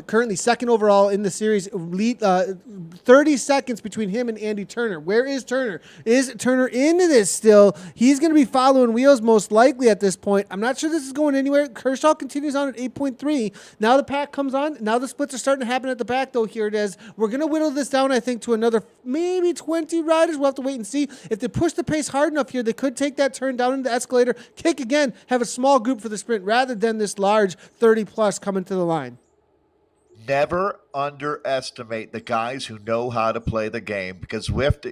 currently second overall in the series, lead 30 seconds between him and Andy Turner. Where is Turner? Is Turner into this still? He's going to be following wheels most likely at this point. I'm not sure this is going anywhere. Kershaw continues on at 8.3. Now the pack comes on. Now the splits are starting to happen at the back, though. Here it is. We're going to whittle this down, I think, to another maybe 20 riders. We'll have to wait and see. If they push the pace hard enough here, they could take that turn down into the escalator, kick again, have a small group for the sprint rather than this large 30-plus coming to the line. Never underestimate the guys who know how to play the game, because Zwift,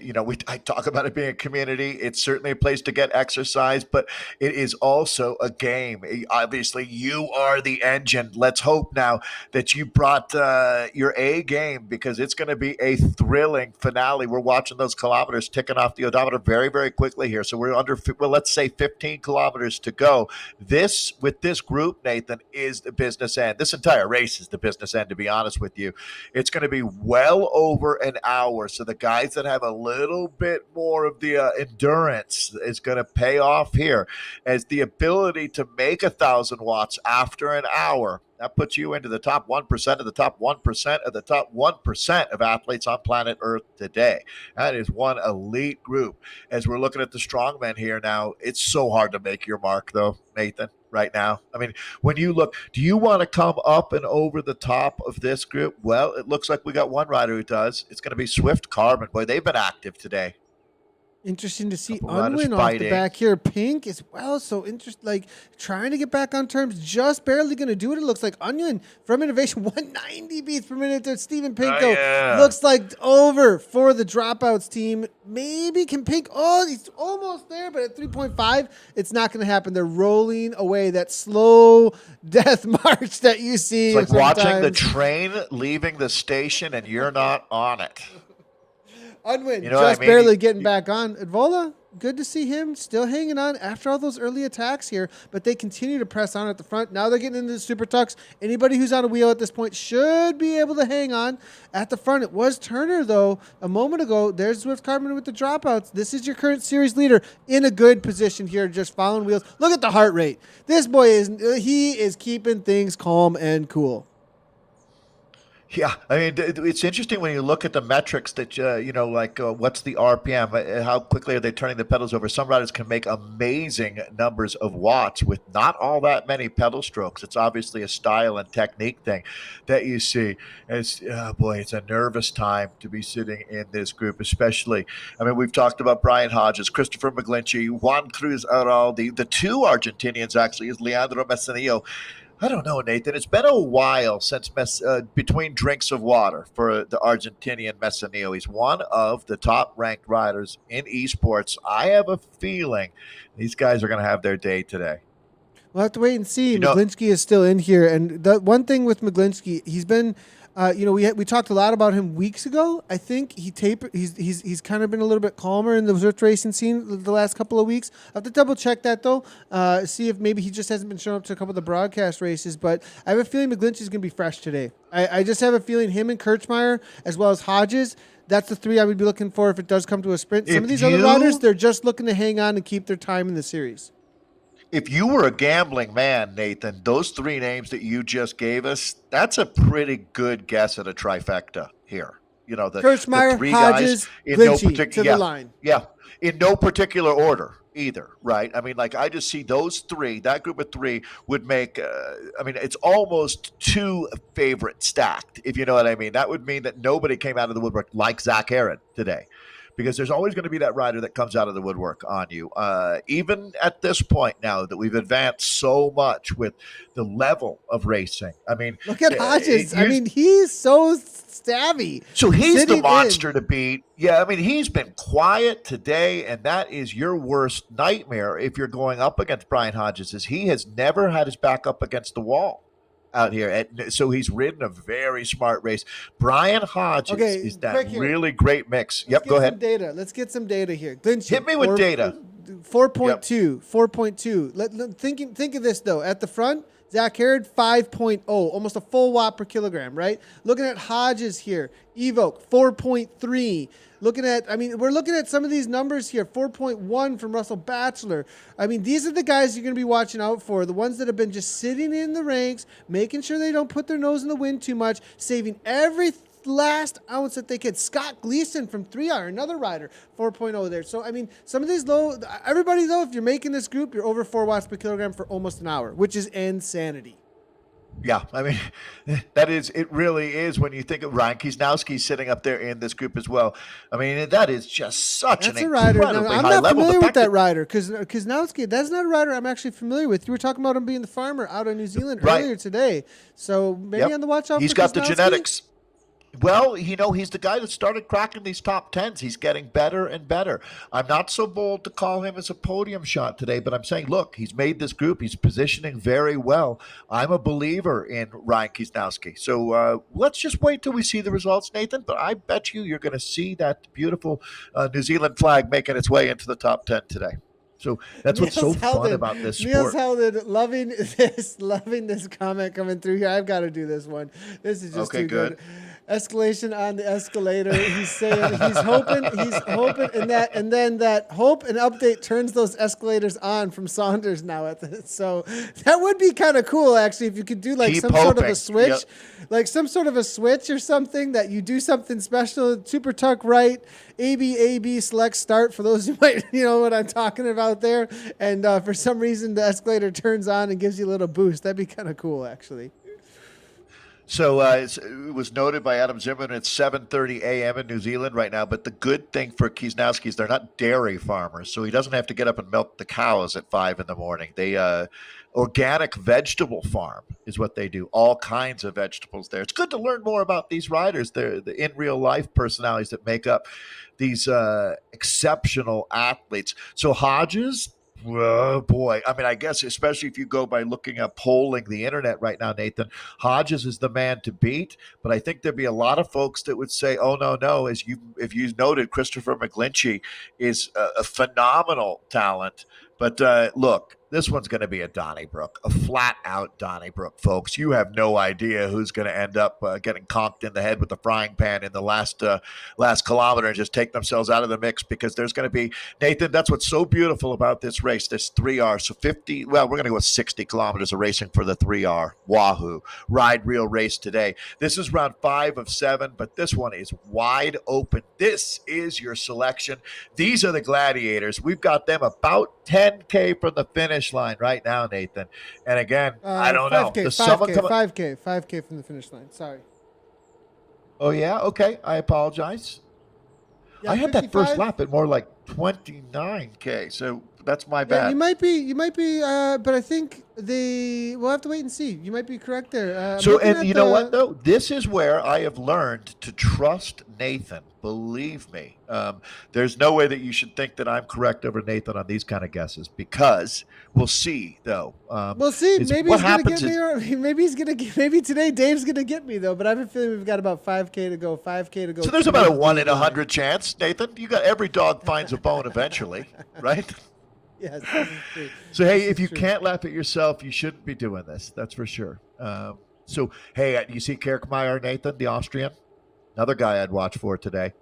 I talk about it being a community. It's certainly a place to get exercise, but it is also a game. Obviously, you are the engine. Let's hope now that you brought your A game, because it's going to be a thrilling finale. We're watching those kilometers ticking off the odometer very, very quickly here. So we're let's say 15 kilometers to go. With this group, Nathan, is the business end. This entire race is the business end, to be honest with you. It's going to be well over an hour. So the guys that have a little bit more of the endurance is going to pay off here, as the ability to make 1,000 watts after an hour. That puts you into the top 1% of the top 1% of the top 1% of athletes on planet Earth today. That is one elite group. As we're looking at the strongmen here now, it's so hard to make your mark, though, Nathan, right now. I mean, when you look, do you want to come up and over the top of this group? Well, it looks like we got one rider who does. It's going to be Zwift Carbon. Boy, they've been active today. Interesting to see Unwin off the back here. Pink as well. So interesting, trying to get back on terms, just barely going to do it. It looks like Unwin from Innovation, 190 beats per minute to Stephen Pink, though. Yeah. Looks like over for the Dropouts team. Maybe can Pink, he's almost there, but at 3.5, it's not going to happen. They're rolling away that slow death march that you see. It's like watching the train leaving the station and you're not on it. Unwin, barely getting back on. Advola? good to see him still hanging on after all those early attacks here, but they continue to press on at the front. Now they're getting into the super tucks. Anybody who's on a wheel at this point should be able to hang on at the front. It was Turner, though, a moment ago. There's Zwift Carbon with the dropouts. This is your current series leader in a good position here, just following wheels. Look at the heart rate. This boy is keeping things calm and cool. Yeah, I mean, it's interesting when you look at the metrics that, what's the RPM, how quickly are they turning the pedals over? Some riders can make amazing numbers of watts with not all that many pedal strokes. It's obviously a style and technique thing that you see. It's a nervous time to be sitting in this group, especially. I mean, we've talked about Brian Hodges, Christopher Mcglinchey, Juan Cruz Aral, the two Argentinians, actually, is Leandro Messinillo. I don't know, Nathan. It's been a while since between drinks of water for the Argentinian Messinillo. He's one of the top-ranked riders in esports. I have a feeling these guys are going to have their day today. We'll have to wait and see. Mcglinchey is still in here, and the one thing with Mcglinchey, he's been. We talked a lot about him weeks ago. I think he tapered. He's kind of been a little bit calmer in the Zwift racing scene the last couple of weeks. I have to double check that though. See if maybe he just hasn't been showing up to a couple of the broadcast races. But I have a feeling Mcglinchey is going to be fresh today. I just have a feeling him and Kirchmeyer as well as Hodges. That's the three I would be looking for if it does come to a sprint. Some of these other riders, they're just looking to hang on and keep their time in the series. If you were a gambling man, Nathan, those three names that you just gave us, that's a pretty good guess at a trifecta here. The Kirchmeyer, three Hodges, guys in Mcglinchey no particular the line. Yeah, in no particular order either, right? I mean, I just see those three. That group of three would make. It's almost two favorite stacked, if you know what I mean. That would mean that nobody came out of the woodwork like Zach Aaron today. Because there's always going to be that rider that comes out of the woodwork on you. Even at this point now that we've advanced so much with the level of racing. I mean, look at Hodges. He's so stabby. So he's the monster to beat. Yeah, he's been quiet today, and that is your worst nightmare if you're going up against Brian Hodges, is he has never had his back up against the wall out here. So he's ridden a very smart race. Brian Hodges is that really great mix. Go ahead. Let's get some data here. Mcglinchey, hit me with data. 4.2. 4.2. Think of this, though. At the front, Zach Herod, 5.0, almost a full watt per kilogram, right? Looking at Hodges here, Evoke, 4.3. We're looking at some of these numbers here, 4.1 from Russell Batchelor. These are the guys you're going to be watching out for, the ones that have been just sitting in the ranks, making sure they don't put their nose in the wind too much, saving every last ounce that they could. Scott Gleason from 3R, another rider, 4.0 there. So, some of these everybody though, if you're making this group, you're over 4 watts per kilogram for almost an hour, which is insanity. Yeah, it really is when you think of Ryan Kiesnowski sitting up there in this group as well. That is just such an incredibly high level. I'm not familiar with that rider because Kiesnowski, that's not a rider I'm actually familiar with. You were talking about him being the farmer out of New Zealand earlier today. So maybe on the watch out he's for got Kiesnowski? The genetics. Well, he's the guy that started cracking these top tens. He's getting better and better. I'm not so bold to call him as a podium shot today, but I'm saying, look, he's made this group. He's positioning very well. I'm a believer in Ryan Kiesnowski. So let's just wait till we see the results, Nathan. But I bet you're going to see that beautiful New Zealand flag making its way into the top 10 today. So that's what's so fun about this sport. Niels Heldon, loving this comment coming through here. I've got to do this one. This is just too good. Escalation on the escalator. He's saying he's hoping, and then that hope and update turns those escalators on from Saunders now so that would be kind of cool actually if you could do sort of a switch, some sort of a switch or something that you do something special. Super tuck right, AB select start for those who might know what I'm talking about there, and for some reason the escalator turns on and gives you a little boost. That'd be kind of cool actually. So it was noted by Adam Zimmerman, it's 7:30 a.m. in New Zealand right now. But the good thing for Kiesnowski is they're not dairy farmers, so he doesn't have to get up and milk the cows at 5 in the morning. They organic vegetable farm is what they do. All kinds of vegetables there. It's good to learn more about these riders. They're the in real life personalities that make up these exceptional athletes. So Hodges, Oh boy. I mean, I guess especially if you go by looking up polling the internet right now, Nathan, Hodges is the man to beat. But I think there'd be a lot of folks that would say, "Oh no!" As you, if you noted, Christopher Mcglinchey is a phenomenal talent. But look, this one's going to be a Donnybrook, a flat out Donnybrook, folks. You have no idea who's going to end up getting conked in the head with the frying pan in the last kilometer and just take themselves out of the mix, because there's going to be, Nathan, that's what's so beautiful about this race, this 3R. So 50, well, we're going to go with 60 kilometers of racing for the 3R Wahoo Ride Real race today. This is round 5 of 7, but this one is wide open. This is your selection. These are the gladiators. We've got them about 10K from the finish line right now, Nathan. And again, I don't 5K, know. Does someone come 5K from the finish line. Sorry. Oh, yeah? Okay. I apologize. Yeah, I had 55? that first lap at more like 29K. So that's my bad. Yeah, you might be, but I think we'll have to wait and see. You might be correct there. So, and you know what, though? This is where I have learned to trust Nathan. Believe me. There's no way that you should think that I'm correct over Nathan on these kind of guesses, because we'll see, though. We'll see. Maybe what he's gonna happens get me, or maybe he's gonna get. Maybe today Dave's gonna get me though. But I have a feeling we've got about 5K to go. 5K to go. So there's about a 1 in 100 chance, Nathan. You got, every dog finds a bone eventually, right? Yes, this is true. So hey, if you can't laugh at yourself, you shouldn't be doing this. That's for sure. So hey, you see Kirk Myers, Nathan, the Austrian, another guy I'd watch for today.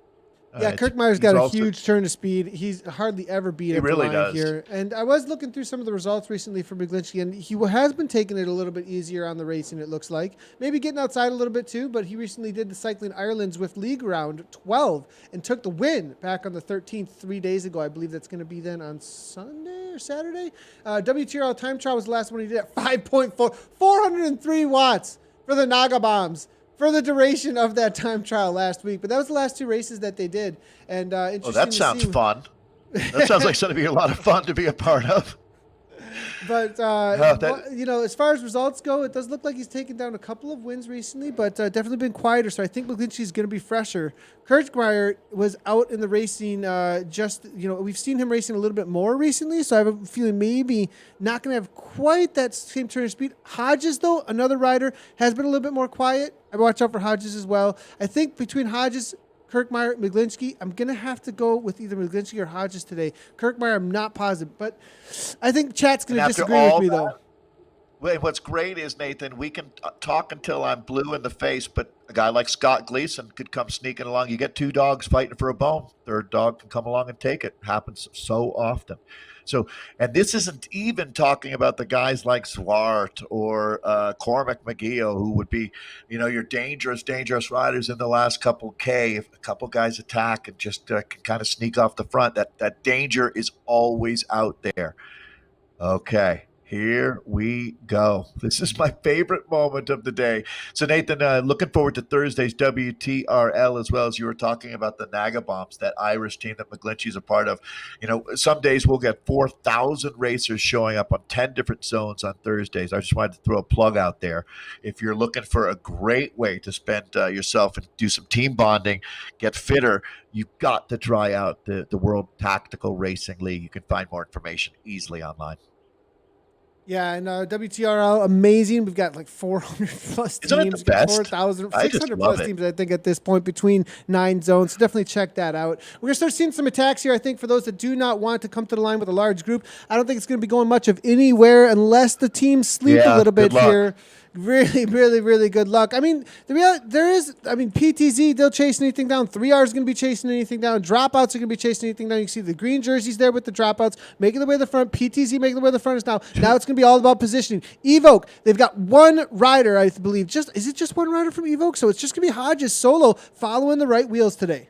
Yeah, Kirk Myers got a huge turn of speed. He's hardly ever beat at the line here. And I was looking through some of the results recently for Mcglinchey, and he has been taking it a little bit easier on the racing, it looks like. Maybe getting outside a little bit too, but he recently did the Cycling Ireland Zwift League round 12 and took the win back on the 13th 3 days ago. I believe that's going to be then on Sunday or Saturday. WTRL time trial was the last one he did at 5.4, 403 watts for the Naga bombs for the duration of that time trial last week. But that was the last 2 races that they did. And interesting. That sounds fun. That sounds like something to be a lot of fun to be a part of. But, you know, as far as results go, it does look like he's taken down a couple of wins recently, but definitely been quieter. So I think Mcglinchey's going to be fresher. Kirk Myers was out in the racing we've seen him racing a little bit more recently. So I have a feeling maybe not going to have quite that same turn of speed. Hodges, though, another rider, has been a little bit more quiet. I watch out for Hodges as well. I think between Hodges, Kirk Myers, Mcglinchey, I'm going to have to go with either Mcglinchey or Hodges today. Kirk Myers, I'm not positive, but I think chat's going to disagree with me, though. Well, what's great is, Nathan, we can talk until I'm blue in the face, but a guy like Scott Gleason could come sneaking along. You get 2 dogs fighting for a bone. Third dog can come along and take it. Happens so often. So, and this isn't even talking about the guys like Zwart or Cormac Mcgill, who would be, your dangerous riders in the last couple K. If a couple guys attack and just can kind of sneak off the front, that danger is always out there. Okay. Here we go. This is my favorite moment of the day. So, Nathan, looking forward to Thursday's WTRL, as well as you were talking about the Naga Bombs, that Irish team that Mcglinchey's a part of. Some days we'll get 4,000 racers showing up on 10 different zones on Thursdays. I just wanted to throw a plug out there. If you're looking for a great way to spend yourself and do some team bonding, get fitter, you've got to try out the World Tactical Racing League. You can find more information easily online. Yeah, and WTRL, amazing. We've got like 400 plus teams. Isn't it the best? 4,000, 600 plus teams, I think, at this point between 9 zones. So definitely check that out. We're going to start seeing some attacks here, I think, for those that do not want to come to the line with a large group. I don't think it's going to be going much of anywhere unless the teams sleep a little bit here. Really, really, really good luck. I mean, PTZ, they'll chase anything down. 3R is going to be chasing anything down. Dropouts are going to be chasing anything down. You can see the green jerseys there with the dropouts, making their way to the front. PTZ making their way to the front is now. Now it's going to be all about positioning. Evoke, they've got one rider, I believe. Is it just one rider from Evoke? So it's just going to be Hodges solo following the right wheels today.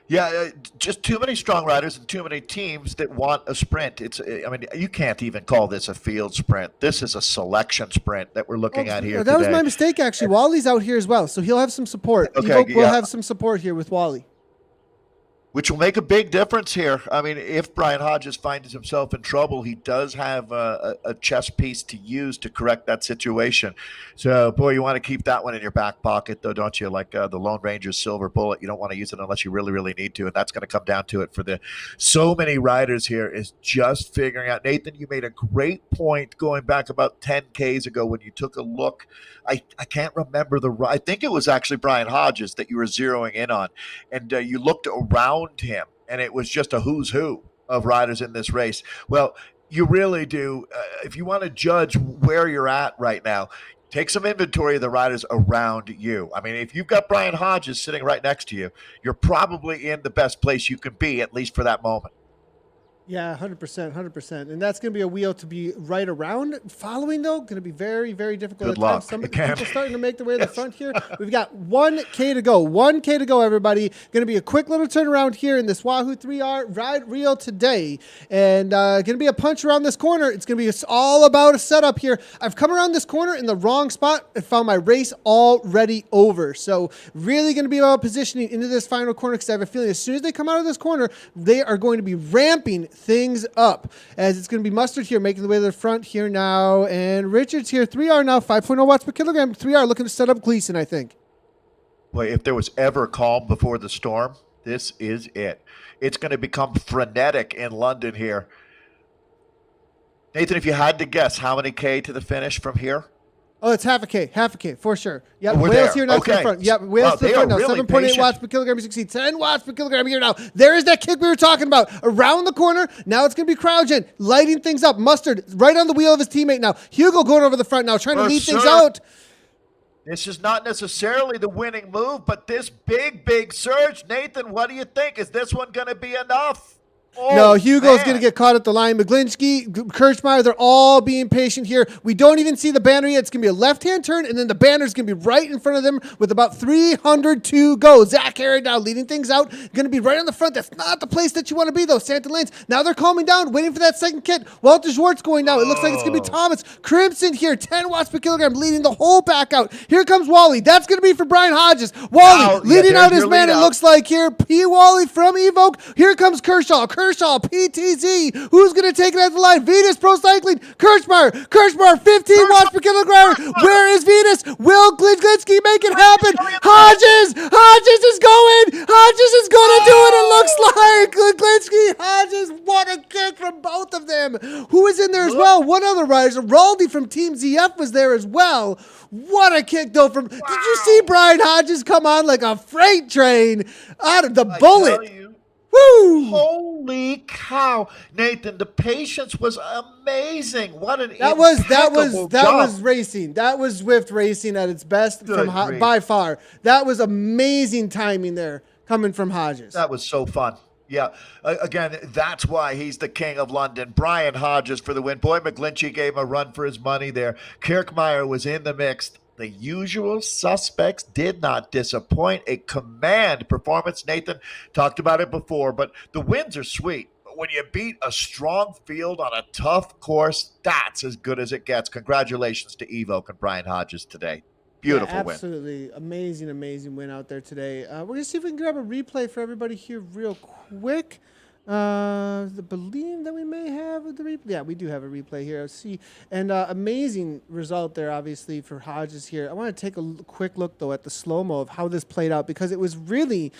Yeah, just too many strong riders and too many teams that want a sprint. You can't even call this a field sprint. This is a selection sprint that we're looking at here. That was my mistake, actually. Wally's out here as well, so he'll have some support. Okay, Evoke will have some support here with Wally. which will make a big difference here. I mean, if Brian Hodges finds himself in trouble, he does have a chess piece to use to correct that situation. So, boy, you want to keep that one in your back pocket, though, don't you? Like the Lone Ranger's silver bullet. You don't want to use it unless you really, really need to. And that's going to come down to it for the so many riders here is just figuring out. Nathan, you made a great point going back about 10 Ks ago when you took a look. I can't remember I think it was actually Brian Hodges that you were zeroing in on. And you looked around him, and it was just a who's who of riders in this race. Well, you really do. If you want to judge where you're at right now, take some inventory of the riders around you. I mean, if you've got Brian Hodges sitting right next to you, you're probably in the best place you can be, at least for that moment. Yeah, 100%, 100%. And that's going to be a wheel to be right around. Following, though, going to be very, very difficult. Good luck. Some people starting to make their way to the front here. We've got 1K to go. 1K to go, everybody. Going to be a quick little turnaround here in this Wahoo 3R ride reel today. And going to be a punch around this corner. It's going to be all about a setup here. I've come around this corner in the wrong spot and found my race already over. So really going to be about positioning into this final corner because I have a feeling as soon as they come out of this corner, they are going to be ramping things up as it's going to be Mustard here making the way to the front here now, and Richards here 3R now 5.0 watts per kilogram. 3R looking to set up Gleason, I think. Boy, if there was ever a calm before the storm, this is it. It's going to become frenetic in London here. Nathan, if you had to guess, how many K to the finish from here? Oh, it's half a K for sure. Yep, We're Wales there. here now to the front. Yep, Wales to the front now. Really 7.8 watts per kilogram. You succeed. 10 watts per kilogram here now. There is that kick we were talking about. Around the corner. Now it's going to be Crowgen lighting things up. Mustard right on the wheel of his teammate now. Hugo going over the front now, trying to lead things out. This is not necessarily the winning move, but this big surge. Nathan, what do you think? Is this one going to be enough? Oh, no, Hugo's going to get caught at the line. Mcglinchey, Kirk Myers, they're all being patient here. We don't even see the banner yet. It's going to be a left-hand turn, and then the banner's going to be right in front of them with about 300 to go. Zach Harrod now leading things out. Going to be right on the front. That's not the place that you want to be, though. Santa Lanes. Now they're calming down, waiting for that second kit. Walter Schwartz going now. It looks like it's going to be Thomas. Crimson here, 10 watts per kilogram, leading the whole pack out. Here comes Wally. That's going to be for Brian Hodges. Wally leading out his man, it looks like here. P. Wally from Evoke. Here comes Kershaw, PTZ, who's going to take it at the line? Venus Pro Cycling, Kirchmeyer, 15 watts per kilogram. Where is Venus? Will Mcglinchey make it happen? Hodges is going. Hodges is going to do it. It looks like Mcglinchey, Hodges, what a kick from both of them. Who is in there as well? One other rider, Raldi from Team ZF was there as well. What a kick, though. Did you see Brian Hodges come on like a freight train out of the bullet? Woo! Holy cow, Nathan! The patience was amazing. What an that was racing. That was Zwift racing at its best by far. That was amazing timing there coming from Hodges. That was so fun. Yeah, again, that's why he's the king of London. Brian Hodges for the win. Boy, Mcglinchey gave him a run for his money there. Kirk Myers was in the mix. The usual suspects did not disappoint. A command performance. Nathan talked about it before, but the wins are sweet. But when you beat a strong field on a tough course, that's as good as it gets. Congratulations to Evoke and Brian Hodges today. Beautiful win. Absolutely. Amazing win out there today. We're going to see if we can grab a replay for everybody here real quick. I believe that we may have the replay. Yeah, we do have a replay here. Let's see. And amazing result there, obviously, for Hodges here. I want to take a quick look, though, at the slow-mo of how this played out because it was really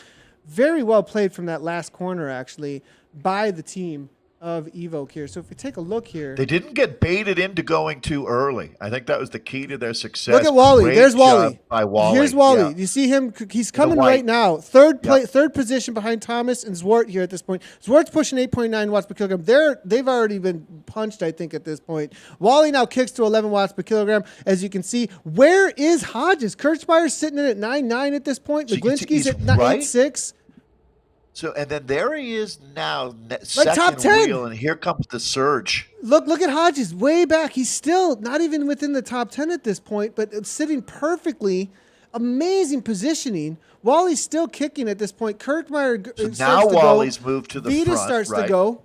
very well played from that last corner, actually, by the team of Evoke here. So if we take a look here. They didn't get baited into going too early. I think that was the key to their success. Look at Wally. Great There's Wally. By Wally. Here's Wally. Yeah. You see him? He's coming right now. Third position behind Thomas and Zwart here at this point. Zwart's pushing 8.9 watts per kilogram. They've already been punched, I think, at this point. Wally now kicks to 11 watts per kilogram. As you can see, where is Hodges? Kirchmeyer's sitting in at 9.9 at this point. So Mcglinchey's at 8.6. So, and then there he is now, like top 10. Wheel, and here comes the surge. Look at Hodges way back. He's still not even within the top 10 at this point, but sitting perfectly. Amazing positioning. Wally's still kicking at this point. Kirkmeyer starts to go. Now Wally's moved to the front. Vita starts to go.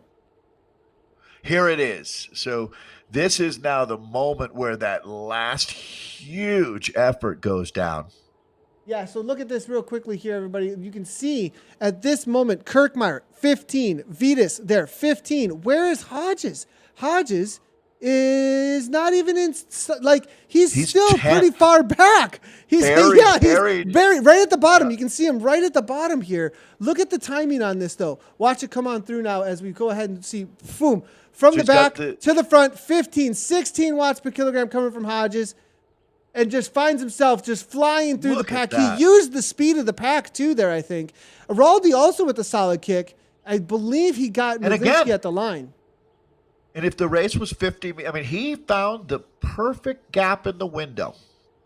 Here it is. So this is now the moment where that last huge effort goes down. Yeah, so look at this real quickly here, everybody. You can see at this moment, Kirk Myers, 15. Vitas there, 15. Where is Hodges? Hodges is not even in, he's still 10th. pretty far back. He's Buried. buried right at the bottom. Yeah. You can see him right at the bottom here. Look at the timing on this, though. Watch it come on through now as we go ahead and see, boom, from the back to the front, 15, 16 watts per kilogram coming from Hodges. And just finds himself just flying through the pack. He used the speed of the pack, too, there, I think. Araldi also with a solid kick. I believe he got Mcglinchey at the line. And if the race was 50, I mean, he found the perfect gap in the window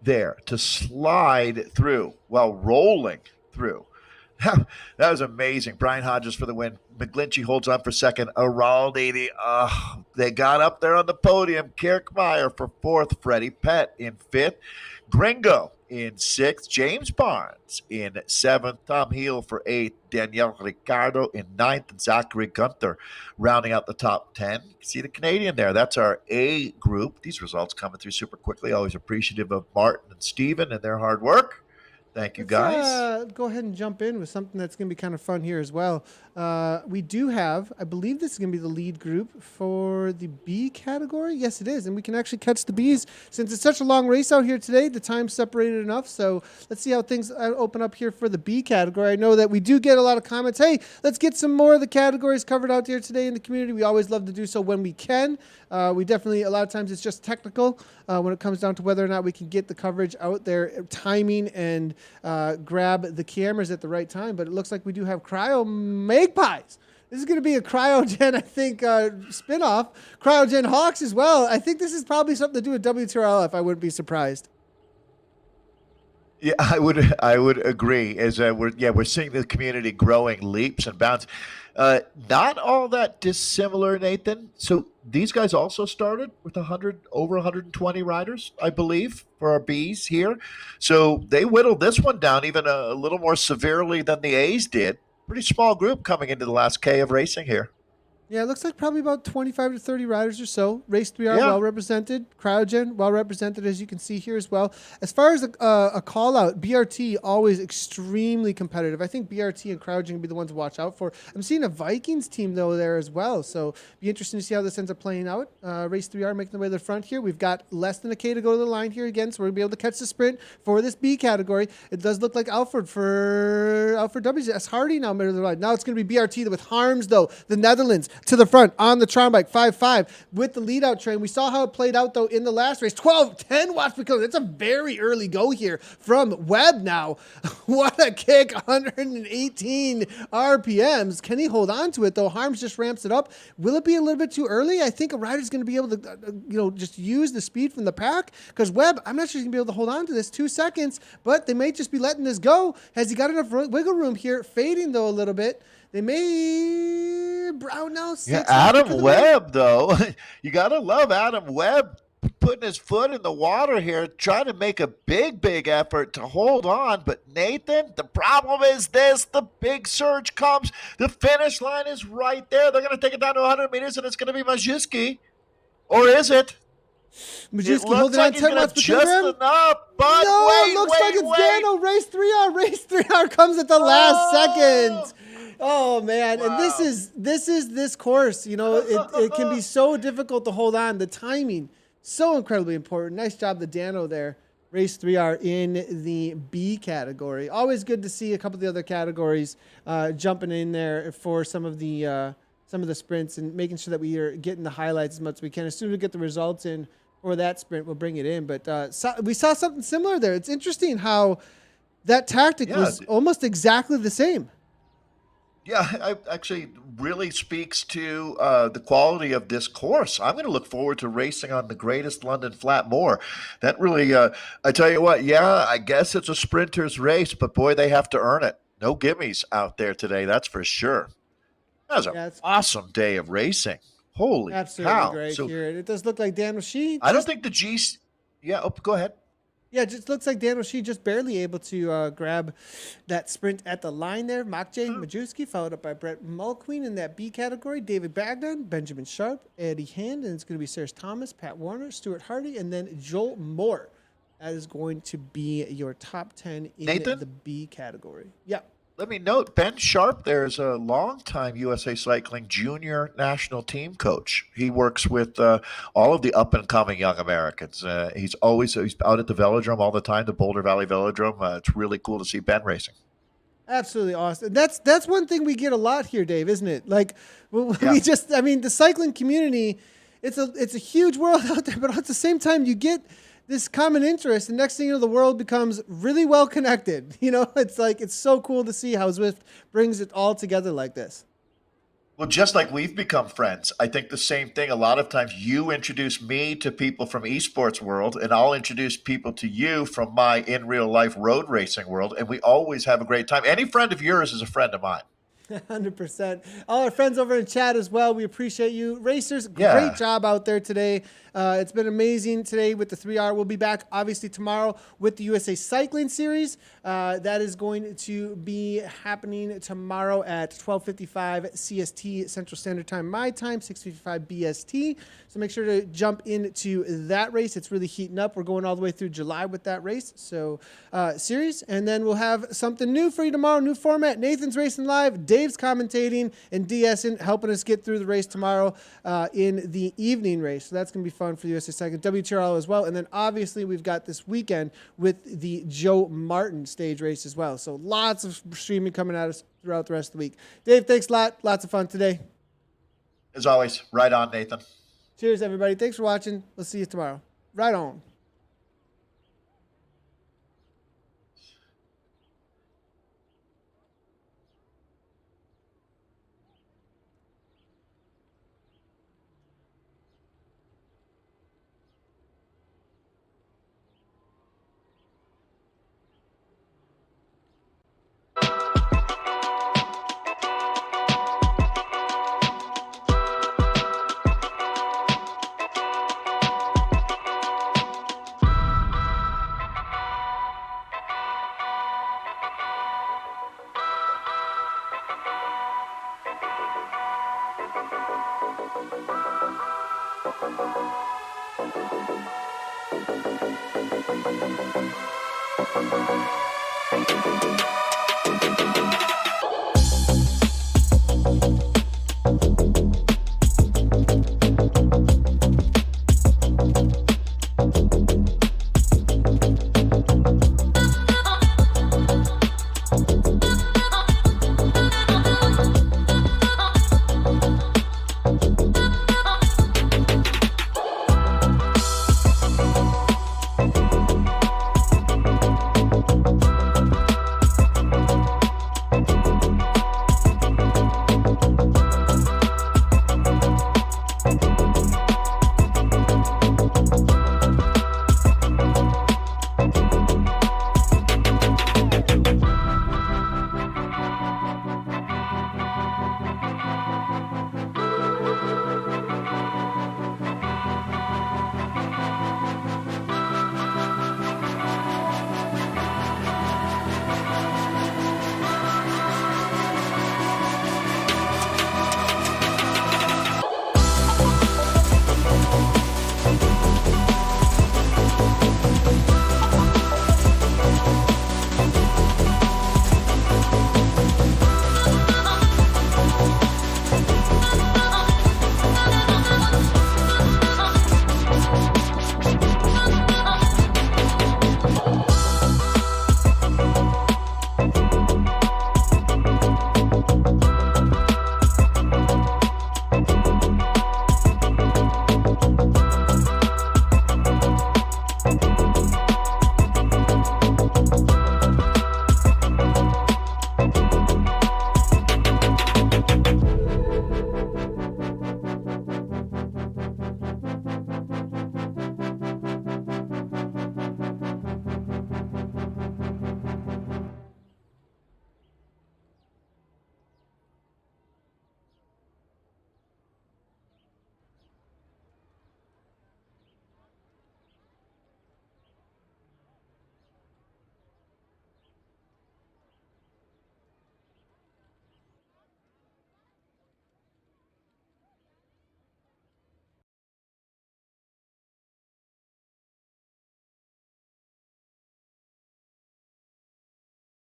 there to slide through while rolling through. That was amazing. Brian Hodges for the win. Mcglinchey holds on for second. Araldi, they got up there on the podium. Kirk Myers for fourth. Freddie Pett in fifth. Gringo in sixth. James Barnes in seventh. Tom Heel for eighth. Daniel Ricciardo in ninth. And Zachary Gunther rounding out the top 10. You can see the Canadian there. That's our A group. These results coming through super quickly. Always appreciative of Martin and Steven and their hard work. Thank you, guys. Let's go ahead and jump in with something that's going to be kind of fun here as well. We do have, I believe this is going to be the lead group for the B category. Yes, it is. And we can actually catch the Bs. Since it's such a long race out here today, the time's separated enough. So let's see how things open up here for the B category. I know that we do get a lot of comments. Hey, let's get some more of the categories covered out there today in the community. We always love to do so when we can. We definitely, a lot of times it's just technical when it comes down to whether or not we can get the coverage out there, timing and grab the cameras at the right time. But it looks like we do have Cryo Magpies. This is going to be a Cryogen, I think, spinoff. Cryogen Hawks as well. I think this is probably something to do with WTRLF. I wouldn't be surprised. Yeah, I would agree. As we're seeing the community growing leaps and bounds. Not all that dissimilar, Nathan. So these guys also started with over 120 riders, I believe, for our Bs here. So they whittled this one down even a little more severely than the A's did. Pretty small group coming into the last K of racing here. Yeah, it looks like probably about 25 to 30 riders or so. Race 3R well represented. Cryogen well represented, as you can see here as well. As far as a call out, BRT always extremely competitive. I think BRT and Cryogen can be the ones to watch out for. I'm seeing a Vikings team though there as well, so be interesting to see how this ends up playing out. Race 3R making the way to the front here. We've got less than a K to go to the line here again, so we're gonna be able to catch the sprint for this B category. It does look like Alfred W. S. Hardy now middle of the line. Now it's gonna be BRT with Harms though, the Netherlands. To the front on the Tron bike, 5.5 with the lead out train. We saw how it played out though in the last race. 10 watts per kilogram. That's a very early go here from Webb now. What a kick, 118 RPMs. Can he hold on to it though? Harms just ramps it up. Will it be a little bit too early? I think a rider's going to be able to, just use the speed from the pack because Webb, I'm not sure he's going to be able to hold on to this 2 seconds, but they may just be letting this go. Has he got enough wiggle room here? Fading though a little bit. They may Brown now. Yeah, Adam Webb, though. You got to love Adam Webb putting his foot in the water here, trying to make a big effort to hold on. But, Nathan, the problem is this. The big surge comes. The finish line is right there. They're going to take it down to 100 meters, and it's going to be Mcglinchey. Or is it? Mcglinchey holding on 10 watts per kilogram. Just enough, but no, it looks like it's Dano. Race 3R. Race 3R comes at the last second. Oh man, wow. And this is this course. It can be so difficult to hold on. The timing, so incredibly important. Nice job, the Dano there. Race 3R in the B category. Always good to see a couple of the other categories jumping in there for some of the sprints and making sure that we are getting the highlights as much as we can. As soon as we get the results in for that sprint, we'll bring it in. But we saw something similar there. It's interesting how that tactic was almost exactly the same. Yeah, it actually really speaks to the quality of this course. I'm going to look forward to racing on the greatest London flat more. That really, I tell you what, I guess it's a sprinter's race, but boy, they have to earn it. No gimmies out there today, that's for sure. That was an awesome day of racing. Holy absolutely great here. It does look like Dan O'Shea. I don't think the G's. Yeah, go ahead. Yeah, it just looks like Dan O'Shea just barely able to grab that sprint at the line there. Mcglinchey followed up by Brett Mulqueen in that B category. David Bagdon, Benjamin Sharp, Eddie Hand, and it's going to be Sarah Thomas, Pat Warner, Stuart Hardy, and then Joel Moore That is going to be your top 10 in Nathan? the B category. Yeah. Let me note, Ben Sharp there is a longtime USA Cycling junior national team coach. He works with all of the up-and-coming young Americans. He's out at the velodrome all the time, the Boulder Valley Velodrome. It's really cool to see Ben racing. Absolutely awesome. That's one thing we get a lot here, Dave, isn't it? Like Yeah. the cycling community, it's a huge world out there, but at the same time you get this common interest, and next thing you know, the world becomes really well connected. It's so cool to see how Zwift brings it all together like this. Well, just like we've become friends, I think the same thing. A lot of times you introduce me to people from esports world, and I'll introduce people to you from my in real life road racing world, and we always have a great time. Any friend of yours is a friend of mine. 100%. All our friends over in chat as well. We appreciate you. Racers, Yeah. great job out there today. It's been amazing today with the 3R. We'll be back obviously tomorrow with the USA Cycling Series. That is going to be happening tomorrow at 12:55 CST Central Standard Time, my time, 6:55 BST. So make sure to jump into that race. It's really heating up. We're going all the way through July with that race. So series, and then we'll have something new for you tomorrow. New format. Nathan's racing live. Dave's commentating, and DSing helping us get through the race tomorrow in the evening race. So that's going to be fun for the USA Cycling WTRL as well. And then obviously we've got this weekend with the Joe Martin stage race as well. So lots of streaming coming at us throughout the rest of the week. Dave, thanks a lot. Lots of fun today. As always, right on, Nathan. Cheers, everybody. Thanks for watching. We'll see you tomorrow. Right on.